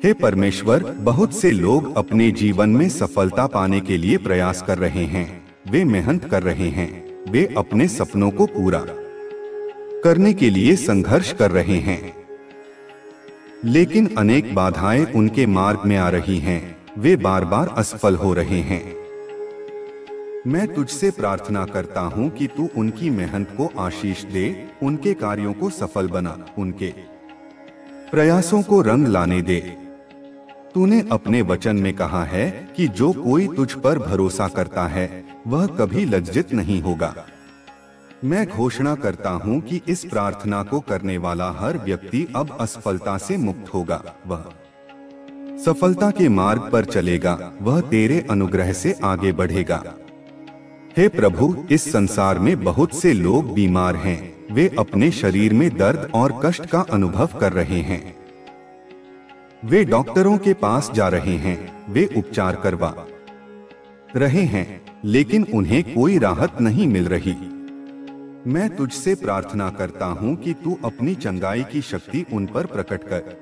A: हे परमेश्वर, बहुत से लोग अपने जीवन में सफलता पाने के लिए प्रयास कर रहे हैं, वे मेहनत कर रहे हैं, वे अपने सपनों को पूरा करने के लिए संघर्ष कर रहे हैं, लेकिन अनेक बाधाएं उनके मार्ग में आ रही हैं, वे बार बार असफल हो रहे हैं। मैं तुझसे प्रार्थना करता हूँ कि तू उनकी मेहनत को आशीष दे, उनके कार्यों को सफल बना, उनके प्रयासों को रंग लाने दे। तूने अपने वचन में कहा है कि जो कोई तुझ पर भरोसा करता है वह कभी लज्जित नहीं होगा। मैं घोषणा करता हूँ कि इस प्रार्थना को करने वाला हर व्यक्ति अब असफलता से मुक्त होगा, वह सफलता के मार्ग पर चलेगा, वह तेरे अनुग्रह से आगे बढ़ेगा। हे प्रभु, इस संसार में बहुत से लोग बीमार हैं, वे अपने शरीर में दर्द और कष्ट का अनुभव कर रहे हैं। वे डॉक्टरों के पास जा रहे हैं, वे उपचार करवा रहे हैं, लेकिन उन्हें कोई राहत नहीं मिल रही। मैं तुझसे प्रार्थना करता हूँ कि तू अपनी चंगाई की शक्ति उन पर प्रकट कर।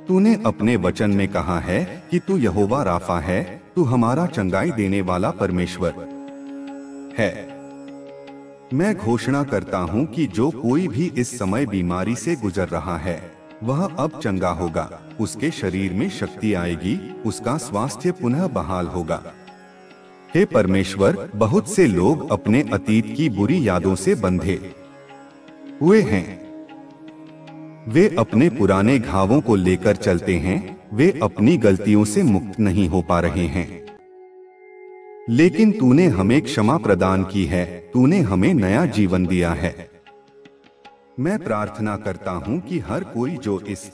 A: तूने अपने वचन में कहा है कि तू यहोवा राफा है, तू हमारा चंगाई देने वाला परमेश्वर है। मैं घोषणा करता हूँ कि जो कोई भी इस समय बीमारी से गुजर रहा है वह अब चंगा होगा, उसके शरीर में शक्ति आएगी, उसका स्वास्थ्य पुनः बहाल होगा। हे परमेश्वर, बहुत से लोग अपने अतीत की बुरी यादों से बंधे हुए हैं। वे अपने पुराने घावों को लेकर चलते हैं, वे अपनी गलतियों से मुक्त नहीं हो पा रहे हैं। लेकिन तूने हमें क्षमा प्रदान की है, तूने हमें नया जीवन दिया है। मैं प्रार्थना करता हूँ कि हर कोई जो इस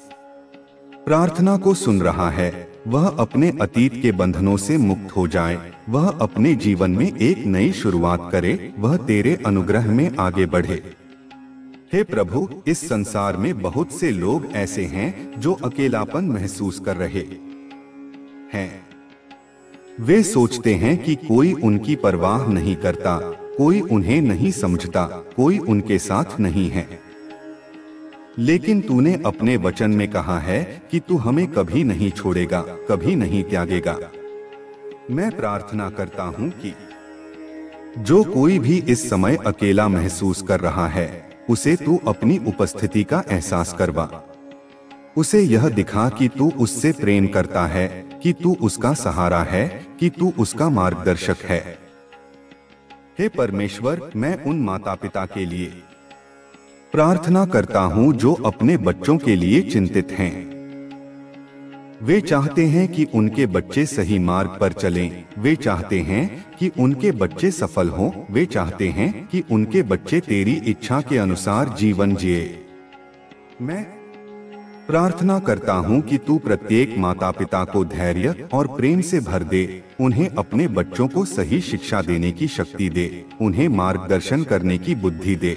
A: प्रार्थना को सुन रहा है वह अपने अतीत के बंधनों से मुक्त हो जाए, वह अपने जीवन में एक नई शुरुआत करे, वह तेरे अनुग्रह में आगे बढ़े। हे प्रभु, इस संसार में बहुत से लोग ऐसे हैं जो अकेलापन महसूस कर रहे हैं। वे सोचते हैं कि कोई उनकी परवाह नहीं करता, कोई उन्हें नहीं समझता, कोई उनके साथ नहीं है। लेकिन तूने अपने वचन में कहा है कि तू हमें कभी नहीं छोड़ेगा, कभी नहीं त्यागेगा। मैं प्रार्थना करता हूँ कि जो कोई भी इस समय अकेला महसूस कर रहा है उसे तू अपनी उपस्थिति का एहसास करवा। उसे यह दिखा कि तू उससे प्रेम करता है, कि तू उसका सहारा है, कि तू उसका मार्गदर्शक है। हे परमेश्वर, मैं उन माता पिता के लिए प्रार्थना करता हूँ जो अपने बच्चों के लिए चिंतित हैं। वे चाहते हैं कि उनके बच्चे सही मार्ग पर चलें, वे चाहते हैं कि उनके बच्चे सफल हों, वे चाहते हैं कि उनके बच्चे तेरी इच्छा के अनुसार जीवन जिए। मैं प्रार्थना करता हूँ कि तू प्रत्येक माता पिता को धैर्य और प्रेम से भर दे, उन्हें अपने बच्चों को सही शिक्षा देने की शक्ति दे, उन्हें मार्गदर्शन करने की बुद्धि दे।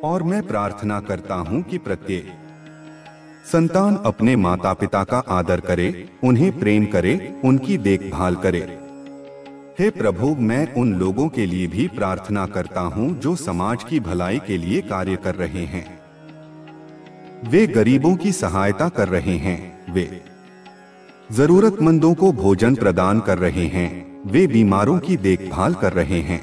A: और मैं प्रार्थना करता हूँ कि प्रत्येक संतान अपने माता पिता का आदर करे, उन्हें प्रेम करे, उनकी देखभाल करे। हे प्रभु, मैं उन लोगों के लिए भी प्रार्थना करता हूँ जो समाज की भलाई के लिए कार्य कर रहे हैं। वे गरीबों की सहायता कर रहे हैं, वे जरूरतमंदों को भोजन प्रदान कर रहे हैं, वे बीमारों की देखभाल कर रहे हैं।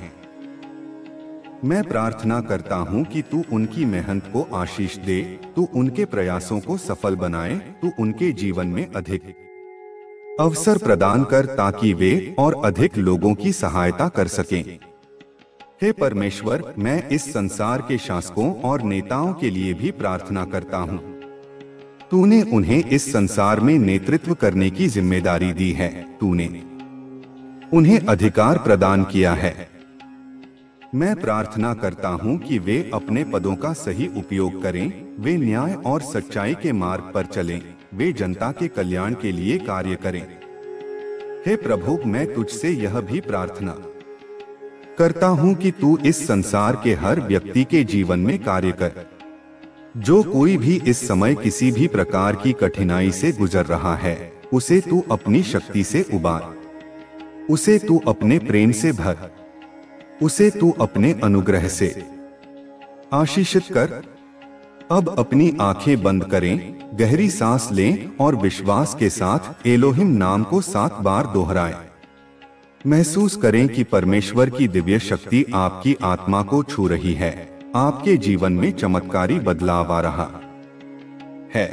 A: मैं प्रार्थना करता हूँ कि तू उनकी मेहनत को आशीष दे, तू उनके प्रयासों को सफल बनाए, तू उनके जीवन में अधिक अवसर प्रदान कर ताकि वे और अधिक लोगों की सहायता कर सकें। हे परमेश्वर, मैं इस संसार के शासकों और नेताओं के लिए भी प्रार्थना करता हूँ। तूने उन्हें इस संसार में नेतृत्व करने की जिम्मेदारी दी है, तूने उन्हें अधिकार प्रदान किया है। मैं प्रार्थना करता हूँ कि वे अपने पदों का सही उपयोग करें, वे न्याय और सच्चाई के मार्ग पर चलें, वे जनता के कल्याण के लिए कार्य करें। हे प्रभु, मैं तुझसे यह भी प्रार्थना करता हूँ कि तू इस संसार के हर व्यक्ति के जीवन में कार्य कर। जो कोई भी इस समय किसी भी प्रकार की कठिनाई से गुजर रहा है, उसे तू अपनी शक्ति से उबार, उसे तू अपने प्रेम से भर, उसे तू अपने अनुग्रह से आशीषित कर। अब अपनी आंखें बंद करें, गहरी सांस लें और विश्वास के साथ एलोहिम नाम को 7 बार दोहराएं। महसूस करें कि परमेश्वर की दिव्य शक्ति आपकी आत्मा को छू रही है, आपके जीवन में चमत्कारी बदलाव आ रहा है।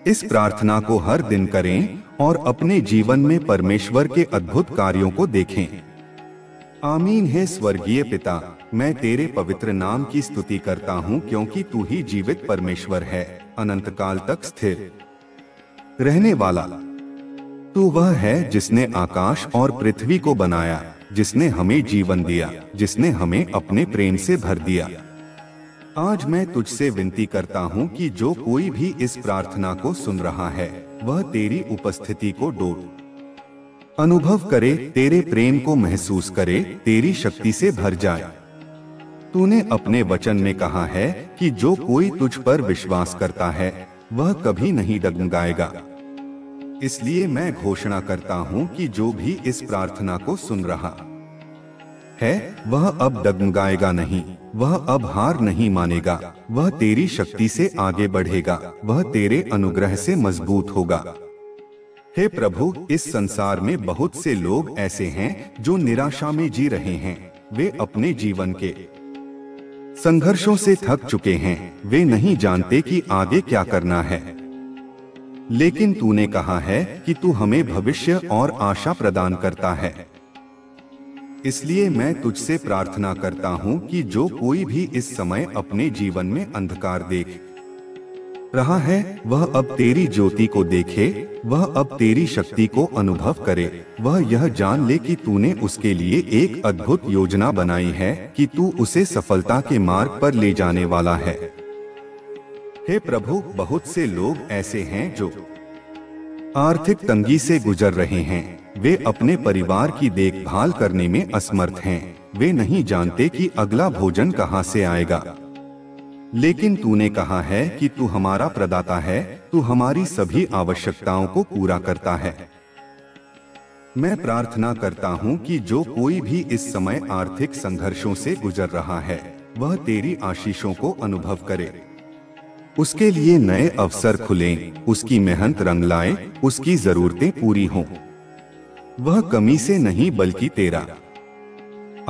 A: इस प्रार्थना को हर दिन करें और अपने जीवन में परमेश्वर के अद्भुत कार्यों को देखें। आमीन। हे स्वर्गीय पिता, मैं तेरे पवित्र नाम की स्तुति करता हूँ, क्योंकि तू ही जीवित परमेश्वर है, अनंत काल तक स्थिर रहने वाला। तू वह है जिसने आकाश और पृथ्वी को बनाया, जिसने हमें जीवन दिया, जिसने हमें अपने प्रेम से भर दिया। आज मैं तुझसे विनती करता हूँ कि जो कोई भी इस प्रार्थना को सुन रहा है, वह तेरी उपस्थिति को डोल अनुभव करे, तेरे प्रेम को महसूस करे, तेरी शक्ति से भर जाए। तूने अपने वचन में कहा है कि जो कोई तुझ पर विश्वास करता है वह कभी नहीं डगमगाएगा। इसलिए मैं घोषणा करता हूँ कि जो भी इस प्रार्थना को सुन रहा है वह अब डगमगाएगा नहीं, वह अब हार नहीं मानेगा, वह तेरी शक्ति से आगे बढ़ेगा, वह तेरे अनुग्रह से मजबूत होगा। हे प्रभु, इस संसार में बहुत से लोग ऐसे हैं जो निराशा में जी रहे हैं। वे अपने जीवन के संघर्षों से थक चुके हैं, वे नहीं जानते कि आगे क्या करना है। लेकिन तूने कहा है कि तू हमें भविष्य और आशा प्रदान करता है। इसलिए मैं तुझसे प्रार्थना करता हूँ कि जो कोई भी इस समय अपने जीवन में अंधकार देख रहा है, वह अब तेरी ज्योति को देखे, वह अब तेरी शक्ति को अनुभव करे, वह यह जान ले कि तूने उसके लिए एक अद्भुत योजना बनाई है, कि तू उसे सफलता के मार्ग पर ले जाने वाला है। हे प्रभु, बहुत से लोग ऐसे हैं जो आर्थिक तंगी से गुजर रहे हैं। वे अपने परिवार की देखभाल करने में असमर्थ हैं। वे नहीं जानते कि अगला भोजन कहां से आएगा। लेकिन तूने कहा है कि तू हमारा प्रदाता है, तू हमारी सभी आवश्यकताओं को पूरा करता है। मैं प्रार्थना करता हूँ कि जो कोई भी इस समय आर्थिक संघर्षों से गुजर रहा है, वह तेरी आशीषों को अनुभव करे। उसके लिए नए अवसर खुलें, उसकी मेहनत रंग लाए, उसकी जरूरतें पूरी हों। वह कमी से नहीं बल्कि तेरा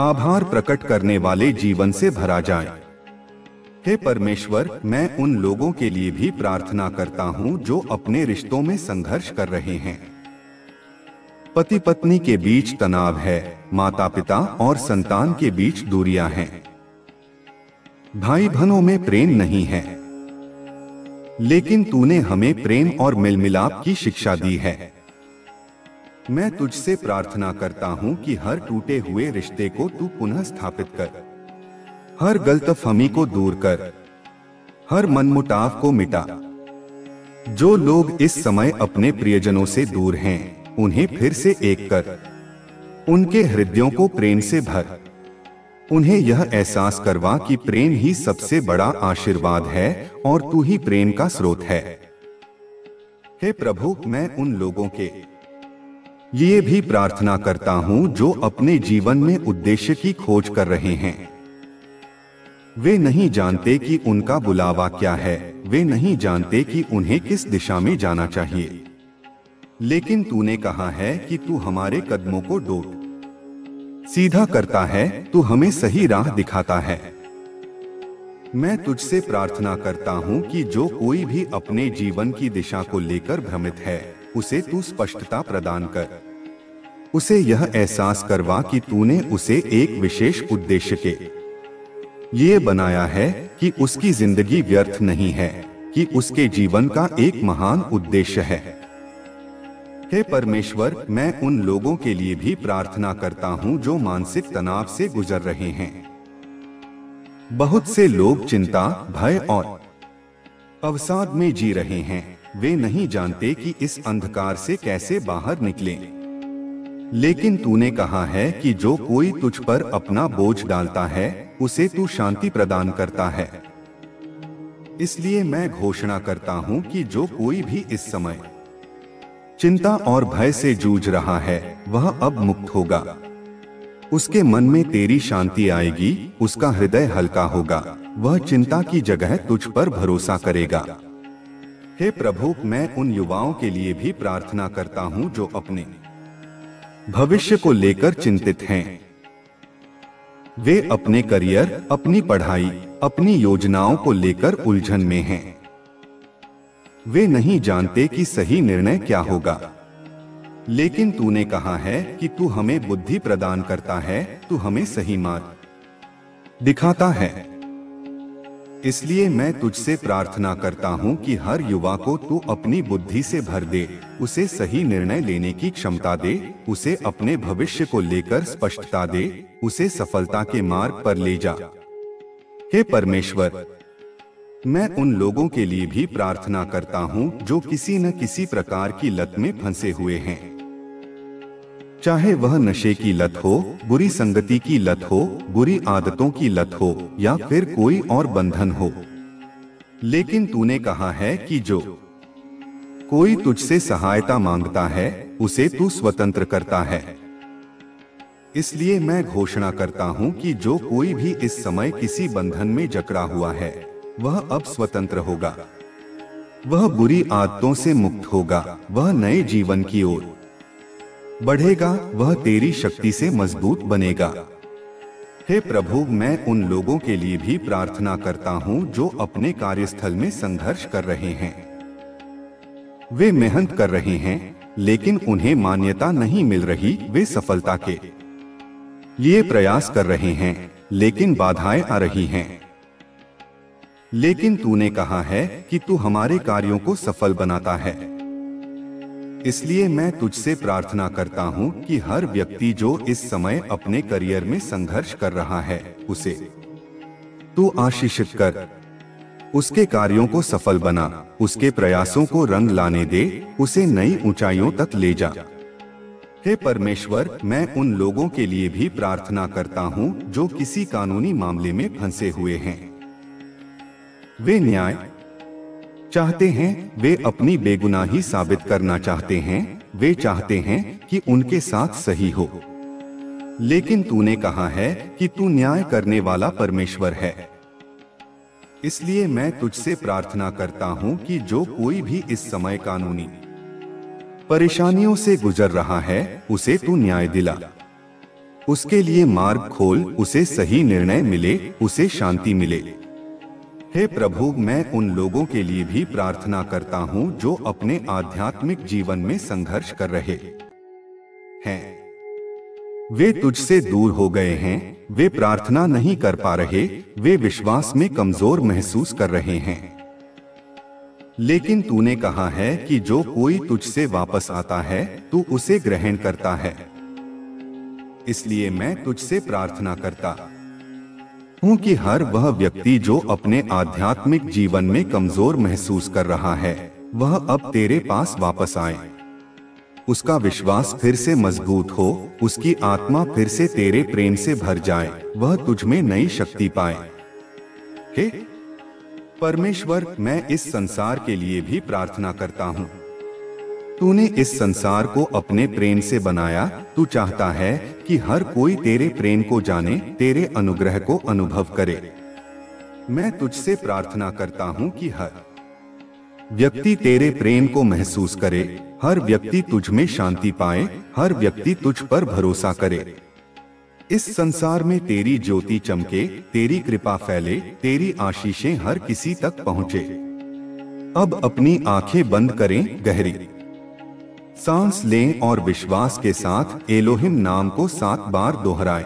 A: आभार प्रकट करने वाले जीवन से भरा जाए। हे परमेश्वर, मैं उन लोगों के लिए भी प्रार्थना करता हूँ जो अपने रिश्तों में संघर्ष कर रहे हैं। पति पत्नी के बीच तनाव है, माता पिता और संतान के बीच दूरियां हैं, भाई बहनों में प्रेम नहीं है। लेकिन तूने हमें प्रेम और मेलमिलाप की शिक्षा दी है। मैं तुझसे प्रार्थना करता हूँ कि हर टूटे हुए रिश्ते को तू पुनः स्थापित कर, हर गलतफहमी को दूर कर, हर मनमुटाव को मिटा। जो लोग इस समय अपने प्रियजनों से दूर हैं, उन्हें फिर से एक कर, उनके हृदयों को प्रेम से भर। उन्हें यह एहसास करवा कि प्रेम ही सबसे बड़ा आशीर्वाद है और तू ही प्रेम का स्रोत है। हे प्रभु, मैं उन लोगों के ये भी प्रार्थना करता हूँ जो अपने जीवन में उद्देश्य की खोज कर रहे हैं। वे नहीं जानते कि उनका बुलावा क्या है, वे नहीं जानते कि उन्हें किस दिशा में जाना चाहिए। लेकिन तूने कहा है कि तू हमारे कदमों को डोल सीधा करता है, तू हमें सही राह दिखाता है। मैं तुझसे प्रार्थना करता हूँ कि जो कोई भी अपने जीवन की दिशा को लेकर भ्रमित है, उसे तू स्पष्टता प्रदान कर। उसे यह एहसास करवा कि तूने उसे एक विशेष उद्देश्य के लिए बनाया है, कि उसकी जिंदगी व्यर्थ नहीं है, कि उसके जीवन का एक महान उद्देश्य है। हे परमेश्वर, मैं उन लोगों के लिए भी प्रार्थना करता हूँ जो मानसिक तनाव से गुजर रहे हैं। बहुत से लोग चिंता, भय और अवसाद में जी रहे हैं। वे नहीं जानते कि इस अंधकार से कैसे बाहर निकलें। लेकिन तूने कहा है कि जो कोई तुझ पर अपना बोझ डालता है, उसे तू शांति प्रदान करता है। इसलिए मैं घोषणा करता हूँ कि जो कोई भी इस समय चिंता और भय से जूझ रहा है, वह अब मुक्त होगा। उसके मन में तेरी शांति आएगी, उसका हृदय हल्का होगा, वह चिंता की जगह तुझ पर भरोसा करेगा। हे प्रभु, मैं उन युवाओं के लिए भी प्रार्थना करता हूँ जो अपने भविष्य को लेकर चिंतित हैं। वे अपने करियर, अपनी पढ़ाई, अपनी योजनाओं को लेकर उलझन में हैं। वे नहीं जानते कि सही निर्णय क्या होगा। लेकिन तूने कहा है कि तू हमें बुद्धि प्रदान करता है, तू हमें सही मार्ग दिखाता है। इसलिए मैं तुझसे प्रार्थना करता हूँ कि हर युवा को तू अपनी बुद्धि से भर दे, उसे सही निर्णय लेने की क्षमता दे, उसे अपने भविष्य को लेकर स्पष्टता दे, उसे सफलता के मार्ग पर ले जा। हे परमेश्वर, मैं उन लोगों के लिए भी प्रार्थना करता हूँ जो किसी न किसी प्रकार की लत में फंसे हुए हैं, चाहे वह नशे की लत हो, बुरी संगति की लत हो, बुरी आदतों की लत हो या फिर कोई और बंधन हो। लेकिन तूने कहा है कि जो कोई तुझसे सहायता मांगता है उसे तू स्वतंत्र करता है। इसलिए मैं घोषणा करता हूँ कि जो कोई भी इस समय किसी बंधन में जकड़ा हुआ है वह अब स्वतंत्र होगा, वह बुरी आदतों से मुक्त होगा, वह नए जीवन की ओर बढ़ेगा, वह तेरी शक्ति से मजबूत बनेगा। हे प्रभु, मैं उन लोगों के लिए भी प्रार्थना करता हूँ जो अपने कार्यस्थल में संघर्ष कर रहे हैं। वे मेहनत कर रहे हैं लेकिन उन्हें मान्यता नहीं मिल रही, वे सफलता के लिए प्रयास कर रहे हैं लेकिन बाधाएं आ रही हैं। लेकिन तूने कहा है कि तू हमारे कार्यों को सफल बनाता है। इसलिए मैं तुझसे प्रार्थना करता हूँ कि हर व्यक्ति जो इस समय अपने करियर में संघर्ष कर रहा है उसे तू आशीषित कर, उसके कार्यों को सफल बना, उसके प्रयासों को रंग लाने दे, उसे नई ऊंचाइयों तक ले जा। हे परमेश्वर, मैं उन लोगों के लिए भी प्रार्थना करता हूँ जो किसी कानूनी मामले में फंसे हुए हैं। वे न्याय चाहते हैं, वे अपनी बेगुनाही साबित करना चाहते हैं, वे चाहते हैं कि उनके साथ सही हो। लेकिन तूने कहा है कि तू न्याय करने वाला परमेश्वर है। इसलिए मैं तुझसे प्रार्थना करता हूँ कि जो कोई भी इस समय कानूनी परेशानियों से गुजर रहा है उसे तू न्याय दिला, उसके लिए मार्ग खोल, उसे सही निर्णय मिले, उसे शांति मिले। हे प्रभु, मैं उन लोगों के लिए भी प्रार्थना करता हूँ जो अपने आध्यात्मिक जीवन में संघर्ष कर रहे हैं। वे तुझसे दूर हो गए हैं, वे प्रार्थना नहीं कर पा रहे, वे विश्वास में कमजोर महसूस कर रहे हैं। लेकिन तूने कहा है कि जो कोई तुझसे वापस आता है तू उसे ग्रहण करता है। इसलिए मैं तुझसे प्रार्थना करता हूँ कि हर वह व्यक्ति जो अपने आध्यात्मिक जीवन में कमजोर महसूस कर रहा है वह अब तेरे पास वापस आए, उसका विश्वास फिर से मजबूत हो, उसकी आत्मा फिर से तेरे प्रेम से भर जाए, वह तुझ में नई शक्ति पाए। हे परमेश्वर, मैं इस संसार के लिए भी प्रार्थना करता हूँ। तूने इस संसार को अपने प्रेम से बनाया, तू चाहता है कि हर कोई तेरे प्रेम को जाने, तेरे अनुग्रह को अनुभव करे। मैं तुझसे प्रार्थना करता हूँ कि हर व्यक्ति तेरे प्रेम को महसूस करे, हर व्यक्ति तुझ में शांति पाए, हर व्यक्ति तुझ पर भरोसा करे। इस संसार में तेरी ज्योति चमके, तेरी कृपा फैले, तेरी आशीषें हर किसी तक पहुँचे। अब अपनी आंखें बंद करें, गहरी सांस लें और विश्वास के साथ एलोहिम नाम को 7 बार दोहराएं।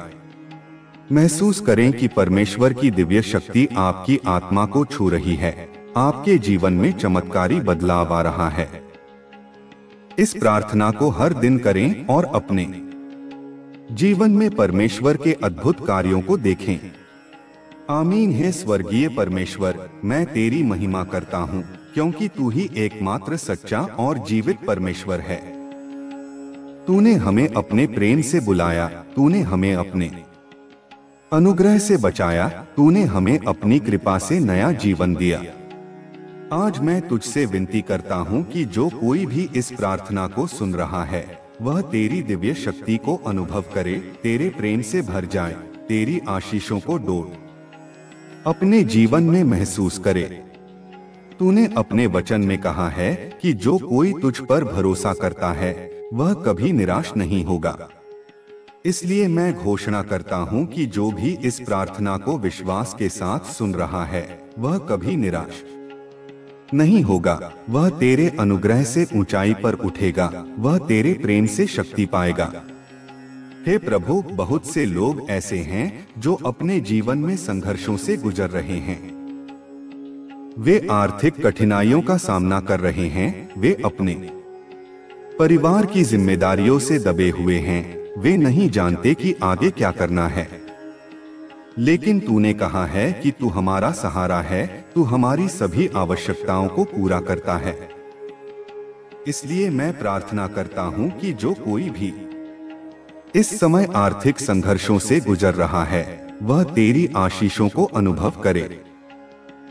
A: महसूस करें कि परमेश्वर की दिव्य शक्ति आपकी आत्मा को छू रही है, आपके जीवन में चमत्कारी बदलाव आ रहा है। इस प्रार्थना को हर दिन करें और अपने जीवन में परमेश्वर के अद्भुत कार्यों को देखें। आमीन। है स्वर्गीय परमेश्वर, मैं तेरी महिमा करता हूँ क्योंकि तू ही एकमात्र सच्चा और जीवित परमेश्वर है। तूने हमें अपने प्रेम से बुलाया, तूने हमें अपने अनुग्रह से बचाया, तूने हमें अपनी कृपा से नया जीवन दिया। आज मैं तुझसे विनती करता हूँ कि जो कोई भी इस प्रार्थना को सुन रहा है वह तेरी दिव्य शक्ति को अनुभव करे, तेरे प्रेम से भर जाए, तेरी आशीषों को डोल अपने जीवन में महसूस करे। तूने अपने वचन में कहा है कि जो कोई तुझ पर भरोसा करता है वह कभी निराश नहीं होगा। इसलिए मैं घोषणा करता हूँ कि जो भी इस प्रार्थना को विश्वास के साथ सुन रहा है वह कभी निराश नहीं होगा, वह तेरे अनुग्रह से ऊंचाई पर उठेगा, वह तेरे प्रेम से शक्ति पाएगा। हे प्रभु, बहुत से लोग ऐसे हैं जो अपने जीवन में संघर्षों से गुजर रहे हैं। वे आर्थिक कठिनाइयों का सामना कर रहे हैं, वे अपने परिवार की जिम्मेदारियों से दबे हुए हैं, वे नहीं जानते कि आगे क्या करना है। लेकिन तूने कहा है कि तू हमारा सहारा है, तू हमारी सभी आवश्यकताओं को पूरा करता है। इसलिए मैं प्रार्थना करता हूं कि जो कोई भी इस समय आर्थिक संघर्षों से गुजर रहा है, वह तेरी आशीषों को अनुभव करे।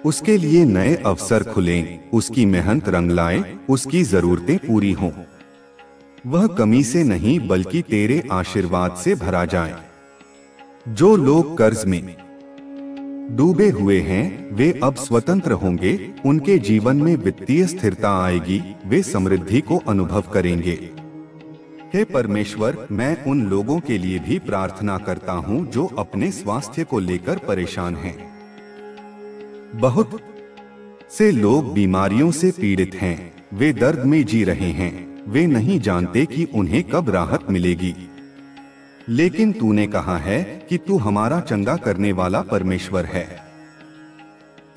A: उसके लिए नए अवसर खुलें, उसकी मेहनत रंग लाए, उसकी जरूरतें पूरी हों। वह कमी से नहीं बल्कि तेरे आशीर्वाद से भरा जाए। जो लोग कर्ज में डूबे हुए हैं, वे अब स्वतंत्र होंगे, उनके जीवन में वित्तीय स्थिरता आएगी, वे समृद्धि को अनुभव करेंगे। हे परमेश्वर, मैं उन लोगों के लिए भी प्रार्थना करता हूं जो अपने स्वास्थ्य को लेकर परेशान हैं। बहुत से लोग बीमारियों से पीड़ित हैं, वे दर्द में जी रहे हैं, वे नहीं जानते कि उन्हें कब राहत मिलेगी। लेकिन तूने कहा है कि तू हमारा चंगा करने वाला परमेश्वर है।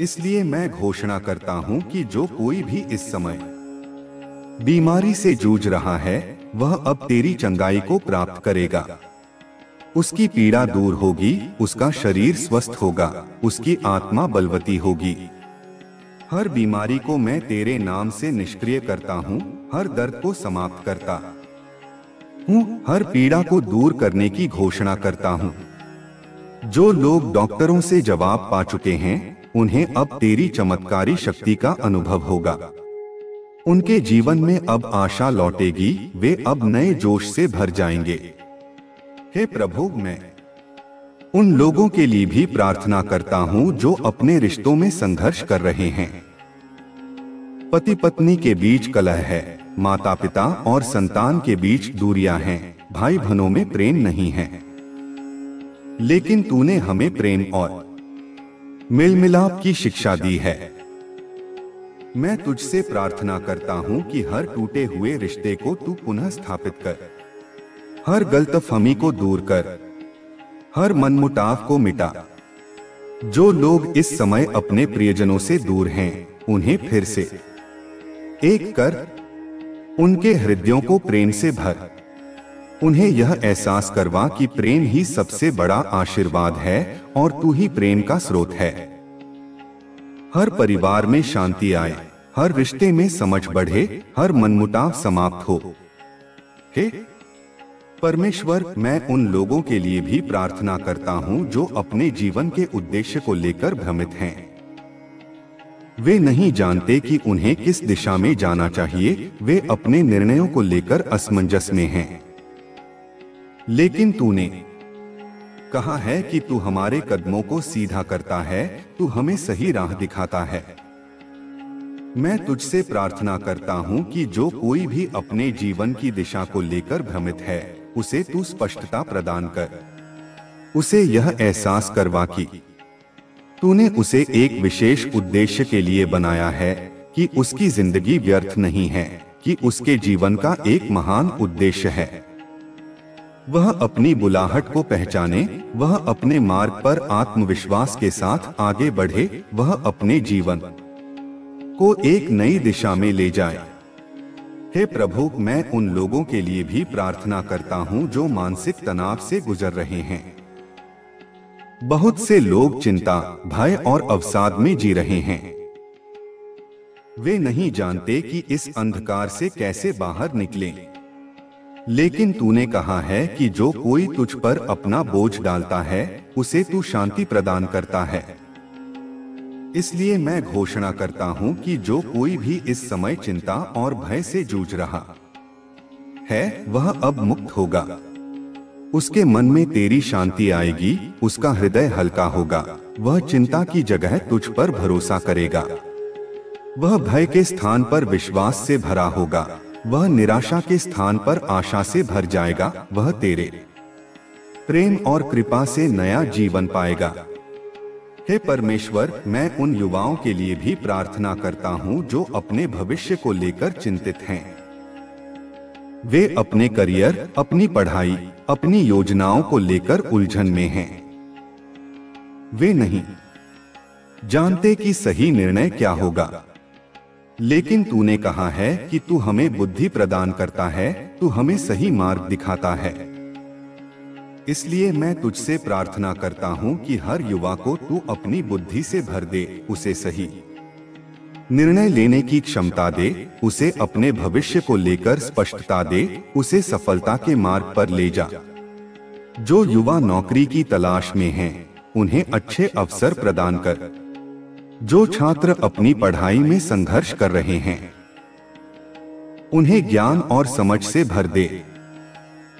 A: इसलिए मैं घोषणा करता हूं कि जो कोई भी इस समय बीमारी से जूझ रहा है, वह अब तेरी चंगाई को प्राप्त करेगा। उसकी पीड़ा दूर होगी, उसका शरीर स्वस्थ होगा, उसकी आत्मा बलवती होगी। हर बीमारी को मैं तेरे नाम से निष्क्रिय करता हूँ, हर दर्द को समाप्त करता हूँ, हर पीड़ा को दूर करने की घोषणा करता हूँ। जो लोग डॉक्टरों से जवाब पा चुके हैं, उन्हें अब तेरी चमत्कारी शक्ति का अनुभव होगा। उनके जीवन में अब आशा लौटेगी, वे अब नए जोश से भर जाएंगे। हे प्रभु, मैं उन लोगों के लिए भी प्रार्थना करता हूं जो अपने रिश्तों में संघर्ष कर रहे हैं। पति पत्नी के बीच कलह है, माता पिता और संतान के बीच दूरियां हैं, भाई बहनों में प्रेम नहीं है। लेकिन तूने हमें प्रेम और मेल मिलाप की शिक्षा दी है। मैं तुझसे प्रार्थना करता हूं कि हर टूटे हुए रिश्ते को तू पुनः स्थापित कर, हर गलतफहमी को दूर कर, हर मनमुटाव को मिटा। जो लोग इस समय अपने प्रियजनों से दूर हैं, उन्हें फिर से एक कर, उनके हृदयों को प्रेम से भर। उन्हें यह एहसास करवा कि प्रेम ही सबसे बड़ा आशीर्वाद है और तू ही प्रेम का स्रोत है। हर परिवार में शांति आए, हर रिश्ते में समझ बढ़े, हर मनमुटाव समाप्त हो। हे परमेश्वर, मैं उन लोगों के लिए भी प्रार्थना करता हूं जो अपने जीवन के उद्देश्य को लेकर भ्रमित हैं। वे नहीं जानते कि उन्हें किस दिशा में जाना चाहिए, वे अपने निर्णयों को लेकर असमंजस में हैं। लेकिन तूने कहा है कि तू हमारे कदमों को सीधा करता है, तू हमें सही राह दिखाता है। मैं तुझसे प्रार्थना करता हूं कि जो कोई भी अपने जीवन की दिशा को लेकर भ्रमित है, उसे तू स्पष्टता प्रदान कर। उसे यह एहसास करवा कि तूने उसे एक विशेष उद्देश्य के लिए बनाया है, कि उसकी जिंदगी व्यर्थ नहीं है, कि उसके जीवन का एक महान उद्देश्य है। वह अपनी बुलाहट को पहचाने, वह अपने मार्ग पर आत्मविश्वास के साथ आगे बढ़े, वह अपने जीवन को एक नई दिशा में ले जाए। हे प्रभु, मैं उन लोगों के लिए भी प्रार्थना करता हूं जो मानसिक तनाव से गुजर रहे हैं। बहुत से लोग चिंता, भय और अवसाद में जी रहे हैं। वे नहीं जानते कि इस अंधकार से कैसे बाहर निकलें। लेकिन तूने कहा है कि जो कोई तुझ पर अपना बोझ डालता है, उसे तू शांति प्रदान करता है। इसलिए मैं घोषणा करता हूं कि जो कोई भी इस समय चिंता और भय से जूझ रहा है, वह अब मुक्त होगा। उसके मन में तेरी शांति आएगी, उसका हृदय हल्का होगा, वह चिंता की जगह तुझ पर भरोसा करेगा। वह भय के स्थान पर विश्वास से भरा होगा, वह निराशा के स्थान पर आशा से भर जाएगा, वह तेरे प्रेम और कृपा से नया जीवन पाएगा। हे परमेश्वर, मैं उन युवाओं के लिए भी प्रार्थना करता हूँ जो अपने भविष्य को लेकर चिंतित हैं। वे अपने करियर, अपनी पढ़ाई, अपनी योजनाओं को लेकर उलझन में हैं। वे नहीं जानते कि सही निर्णय क्या होगा, लेकिन तूने कहा है कि तू हमें बुद्धि प्रदान करता है, तू हमें सही मार्ग दिखाता है। इसलिए मैं तुझसे प्रार्थना करता हूँ कि हर युवा को तू अपनी बुद्धि से भर दे, उसे सही निर्णय लेने की क्षमता दे, उसे अपने भविष्य को लेकर स्पष्टता दे, उसे सफलता के मार्ग पर ले जा। जो युवा नौकरी की तलाश में हैं, उन्हें अच्छे अवसर प्रदान कर। जो छात्र अपनी पढ़ाई में संघर्ष कर रहे हैं, उन्हें ज्ञान और समझ से भर दे।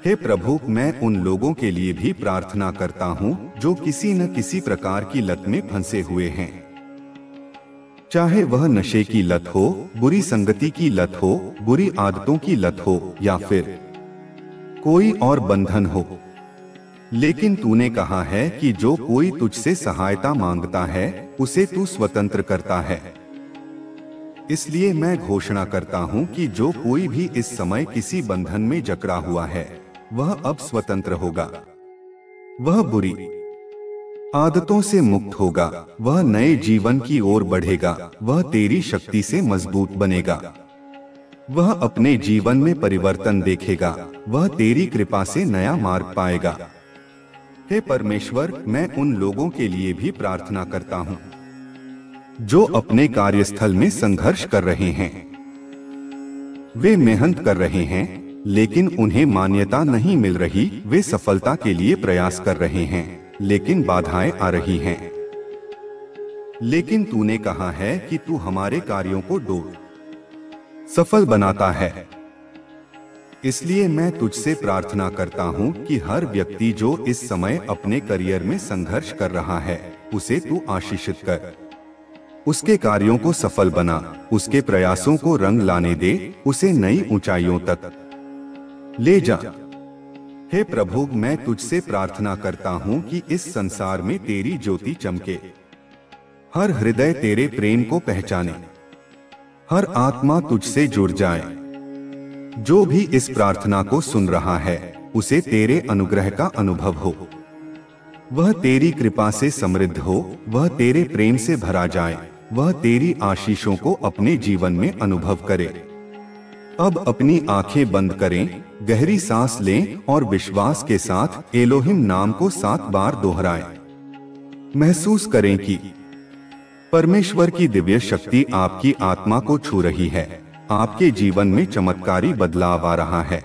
A: हे प्रभु, मैं उन लोगों के लिए भी प्रार्थना करता हूँ जो किसी न किसी प्रकार की लत में फंसे हुए हैं, चाहे वह नशे की लत हो, बुरी संगति की लत हो, बुरी आदतों की लत हो या फिर कोई और बंधन हो। लेकिन तूने कहा है कि जो कोई तुझसे सहायता मांगता है, उसे तू स्वतंत्र करता है। इसलिए मैं घोषणा करता हूँ कि जो कोई भी इस समय किसी बंधन में जकड़ा हुआ है, वह अब स्वतंत्र होगा। वह बुरी आदतों से मुक्त होगा, वह नए जीवन की ओर बढ़ेगा, वह तेरी शक्ति से मजबूत बनेगा, वह अपने जीवन में परिवर्तन देखेगा, वह तेरी कृपा से नया मार्ग पाएगा। हे परमेश्वर, मैं उन लोगों के लिए भी प्रार्थना करता हूँ जो अपने कार्यस्थल में संघर्ष कर रहे हैं। वे मेहनत कर रहे हैं, लेकिन उन्हें मान्यता नहीं मिल रही। वे सफलता के लिए प्रयास कर रहे हैं, लेकिन बाधाएं आ रही हैं। लेकिन तूने कहा है कि तू हमारे कार्यों को सफल बनाता है। इसलिए मैं तुझसे प्रार्थना करता हूँ कि हर व्यक्ति जो इस समय अपने करियर में संघर्ष कर रहा है, उसे तू आशीषित कर। उसके कार्यों को सफल बना, उसके प्रयासों को रंग लाने दे, उसे नई ऊंचाइयों तक ले जा। हे प्रभु, मैं तुझसे प्रार्थना करता हूँ कि इस संसार में तेरी ज्योति चमके, हर हृदय तेरे प्रेम को पहचाने, हर आत्मा तुझसे जुड़ जाए। जो भी इस प्रार्थना को सुन रहा है, उसे तेरे अनुग्रह का अनुभव हो, वह तेरी कृपा से समृद्ध हो, वह तेरे प्रेम से भरा जाए, वह तेरी आशीषों को अपने जीवन में अनुभव करे। अब अपनी आंखें बंद करें, गहरी सांस लें और विश्वास के साथ एलोहिम नाम को 7 बार दोहराएं। महसूस करें कि परमेश्वर की दिव्य शक्ति आपकी आत्मा को छू रही है, आपके जीवन में चमत्कारी बदलाव आ रहा है।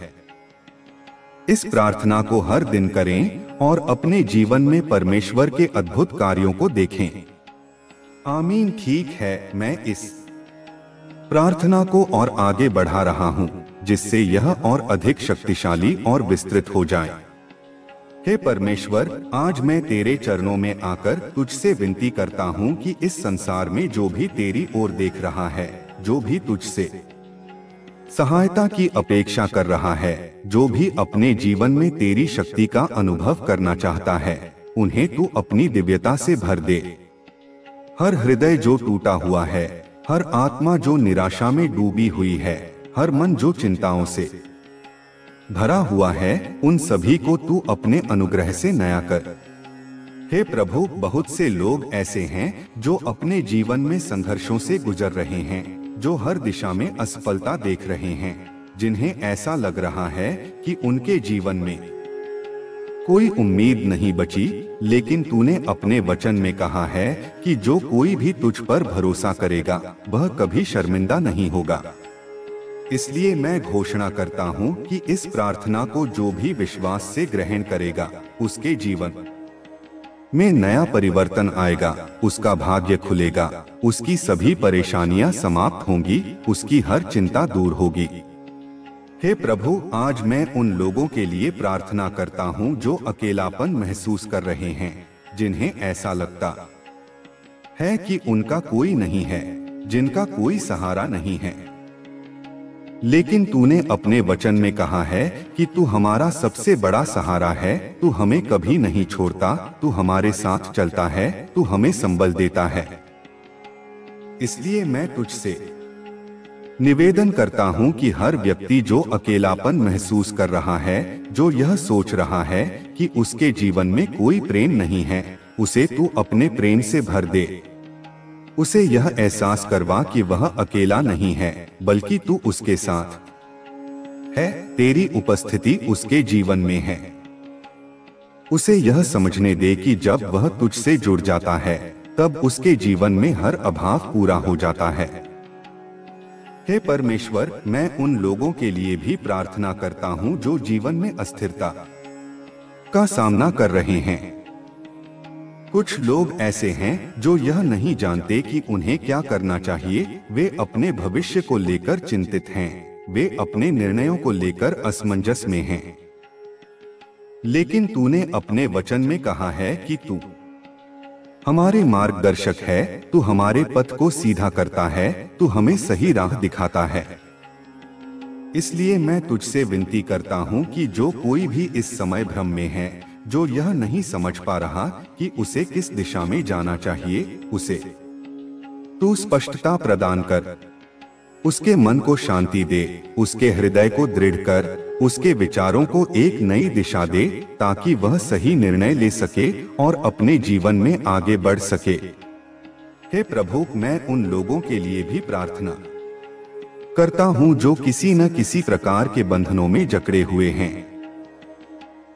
A: इस प्रार्थना को हर दिन करें और अपने जीवन में परमेश्वर के अद्भुत कार्यों को देखें। आमीन। ठीक है, मैं इस प्रार्थना को और आगे बढ़ा रहा हूं, जिससे यह और अधिक शक्तिशाली और विस्तृत हो जाए। हे परमेश्वर, आज मैं तेरे चरणों में आकर तुझसे विनती करता हूं कि इस संसार में जो भी तेरी ओर देख रहा है, जो भी तुझसे सहायता की अपेक्षा कर रहा है, जो भी अपने जीवन में तेरी शक्ति का अनुभव करना चाहता है, उन्हें तू अपनी दिव्यता से भर दे। हर हृदय जो टूटा हुआ है, हर आत्मा जो निराशा में डूबी हुई है, हर मन जो चिंताओं से भरा हुआ है, उन सभी को तू अपने अनुग्रह से नया कर। हे प्रभु, बहुत से लोग ऐसे हैं जो अपने जीवन में संघर्षों से गुजर रहे हैं, जो हर दिशा में असफलता देख रहे हैं, जिन्हें ऐसा लग रहा है कि उनके जीवन में कोई उम्मीद नहीं बची। लेकिन तूने अपने वचन में कहा है कि जो कोई भी तुझ पर भरोसा करेगा, वह कभी शर्मिंदा नहीं होगा। इसलिए मैं घोषणा करता हूँ कि इस प्रार्थना को जो भी विश्वास से ग्रहण करेगा, उसके जीवन में नया परिवर्तन आएगा, उसका भाग्य खुलेगा, उसकी सभी परेशानियां समाप्त होंगी, उसकी हर चिंता दूर होगी। हे प्रभु, आज मैं उन लोगों के लिए प्रार्थना करता हूँ जो अकेलापन महसूस कर रहे हैं, जिन्हें ऐसा लगता है कि उनका कोई नहीं है, जिनका कोई सहारा नहीं है। लेकिन तूने अपने वचन में कहा है कि तू हमारा सबसे बड़ा सहारा है, तू हमें कभी नहीं छोड़ता, तू हमारे साथ चलता है, तू हमें संबल देता है। इसलिए मैं तुझसे निवेदन करता हूँ कि हर व्यक्ति जो अकेलापन महसूस कर रहा है, जो यह सोच रहा है कि उसके जीवन में कोई प्रेम नहीं है, उसे तू अपने प्रेम से भर दे। उसे यह एहसास करवा कि वह अकेला नहीं है, बल्कि तू उसके साथ है, तेरी उपस्थिति उसके जीवन में है। उसे यह समझने दे कि जब वह तुझसे जुड़ जाता है, तब उसके जीवन में हर अभाव पूरा हो जाता है। हे परमेश्वर, मैं उन लोगों के लिए भी प्रार्थना करता हूँ जो जीवन में अस्थिरता का सामना कर रहे हैं। कुछ लोग ऐसे हैं जो यह नहीं जानते कि उन्हें क्या करना चाहिए। वे अपने भविष्य को लेकर चिंतित हैं, वे अपने निर्णयों को लेकर असमंजस में हैं। लेकिन तूने अपने वचन में कहा है कि तू हमारे मार्गदर्शक है, तू हमारे पथ को सीधा करता है, तू हमें सही राह दिखाता है। इसलिए मैं तुझसे विनती करता हूँ कि जो कोई भी इस समय भ्रम में है, जो यह नहीं समझ पा रहा कि उसे किस दिशा में जाना चाहिए, उसे तू स्पष्टता प्रदान कर। उसके मन को शांति दे, उसके हृदय को दृढ़ कर, उसके विचारों को एक नई दिशा दे, ताकि वह सही निर्णय ले सके और अपने जीवन में आगे बढ़ सके। हे प्रभु, मैं उन लोगों के लिए भी प्रार्थना करता हूँ जो किसी न किसी प्रकार के बंधनों में जकड़े हुए हैं।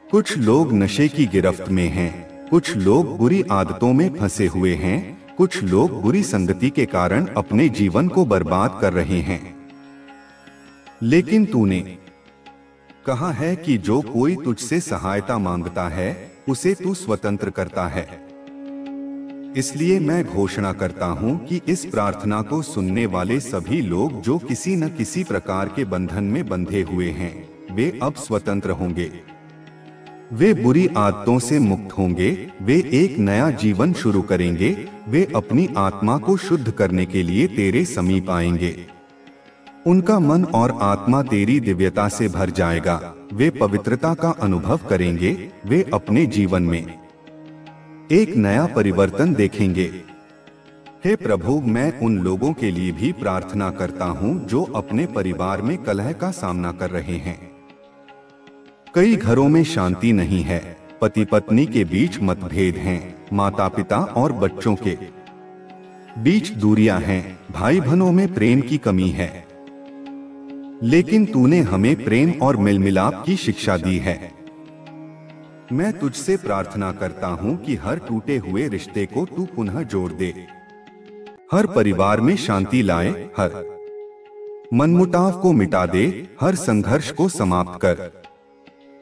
A: कुछ लोग नशे की गिरफ्त में हैं, कुछ लोग बुरी आदतों में फंसे हुए हैं, कुछ लोग बुरी संगति के कारण अपने जीवन को बर्बाद कर रहे हैं। लेकिन तूने कहा है कि जो कोई तुझसे सहायता मांगता है, उसे तू स्वतंत्र करता है। इसलिए मैं घोषणा करता हूँ कि इस प्रार्थना को सुनने वाले सभी लोग जो किसी न किसी प्रकार के बंधन में बंधे हुए हैं, वे अब स्वतंत्र होंगे। वे बुरी आदतों से मुक्त होंगे, वे एक नया जीवन शुरू करेंगे, वे अपनी आत्मा को शुद्ध करने के लिए तेरे समीप आएंगे। उनका मन और आत्मा तेरी दिव्यता से भर जाएगा, वे पवित्रता का अनुभव करेंगे, वे अपने जीवन में एक नया परिवर्तन देखेंगे। हे प्रभु, मैं उन लोगों के लिए भी प्रार्थना करता हूँ जो अपने परिवार में कलह का सामना कर रहे हैं। कई घरों में शांति नहीं है, पति पत्नी के बीच मतभेद हैं, माता पिता और बच्चों के बीच दूरियां हैं, भाई बहनों में प्रेम की कमी है। लेकिन तूने हमें प्रेम और मिलमिलाप की शिक्षा दी है। मैं तुझसे प्रार्थना करता हूँ कि हर टूटे हुए रिश्ते को तू पुनः जोड़ दे, हर परिवार में शांति लाए, हर मनमुटाव को मिटा दे, हर संघर्ष को समाप्त कर।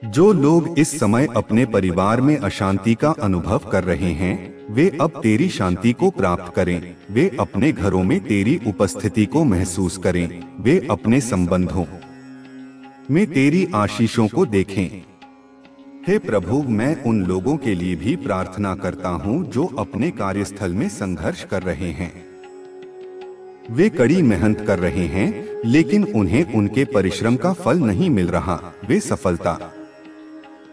A: जो लोग इस समय अपने परिवार में अशांति का अनुभव कर रहे हैं, वे अब तेरी शांति को प्राप्त करें, वे अपने घरों में तेरी उपस्थिति को महसूस करें, वे अपने संबंधों में तेरी आशीषों को देखें। हे प्रभु, मैं उन लोगों के लिए भी प्रार्थना करता हूँ जो अपने कार्यस्थल में संघर्ष कर रहे हैं। वे कड़ी मेहनत कर रहे हैं, लेकिन उन्हें उनके परिश्रम का फल नहीं मिल रहा। वे सफलता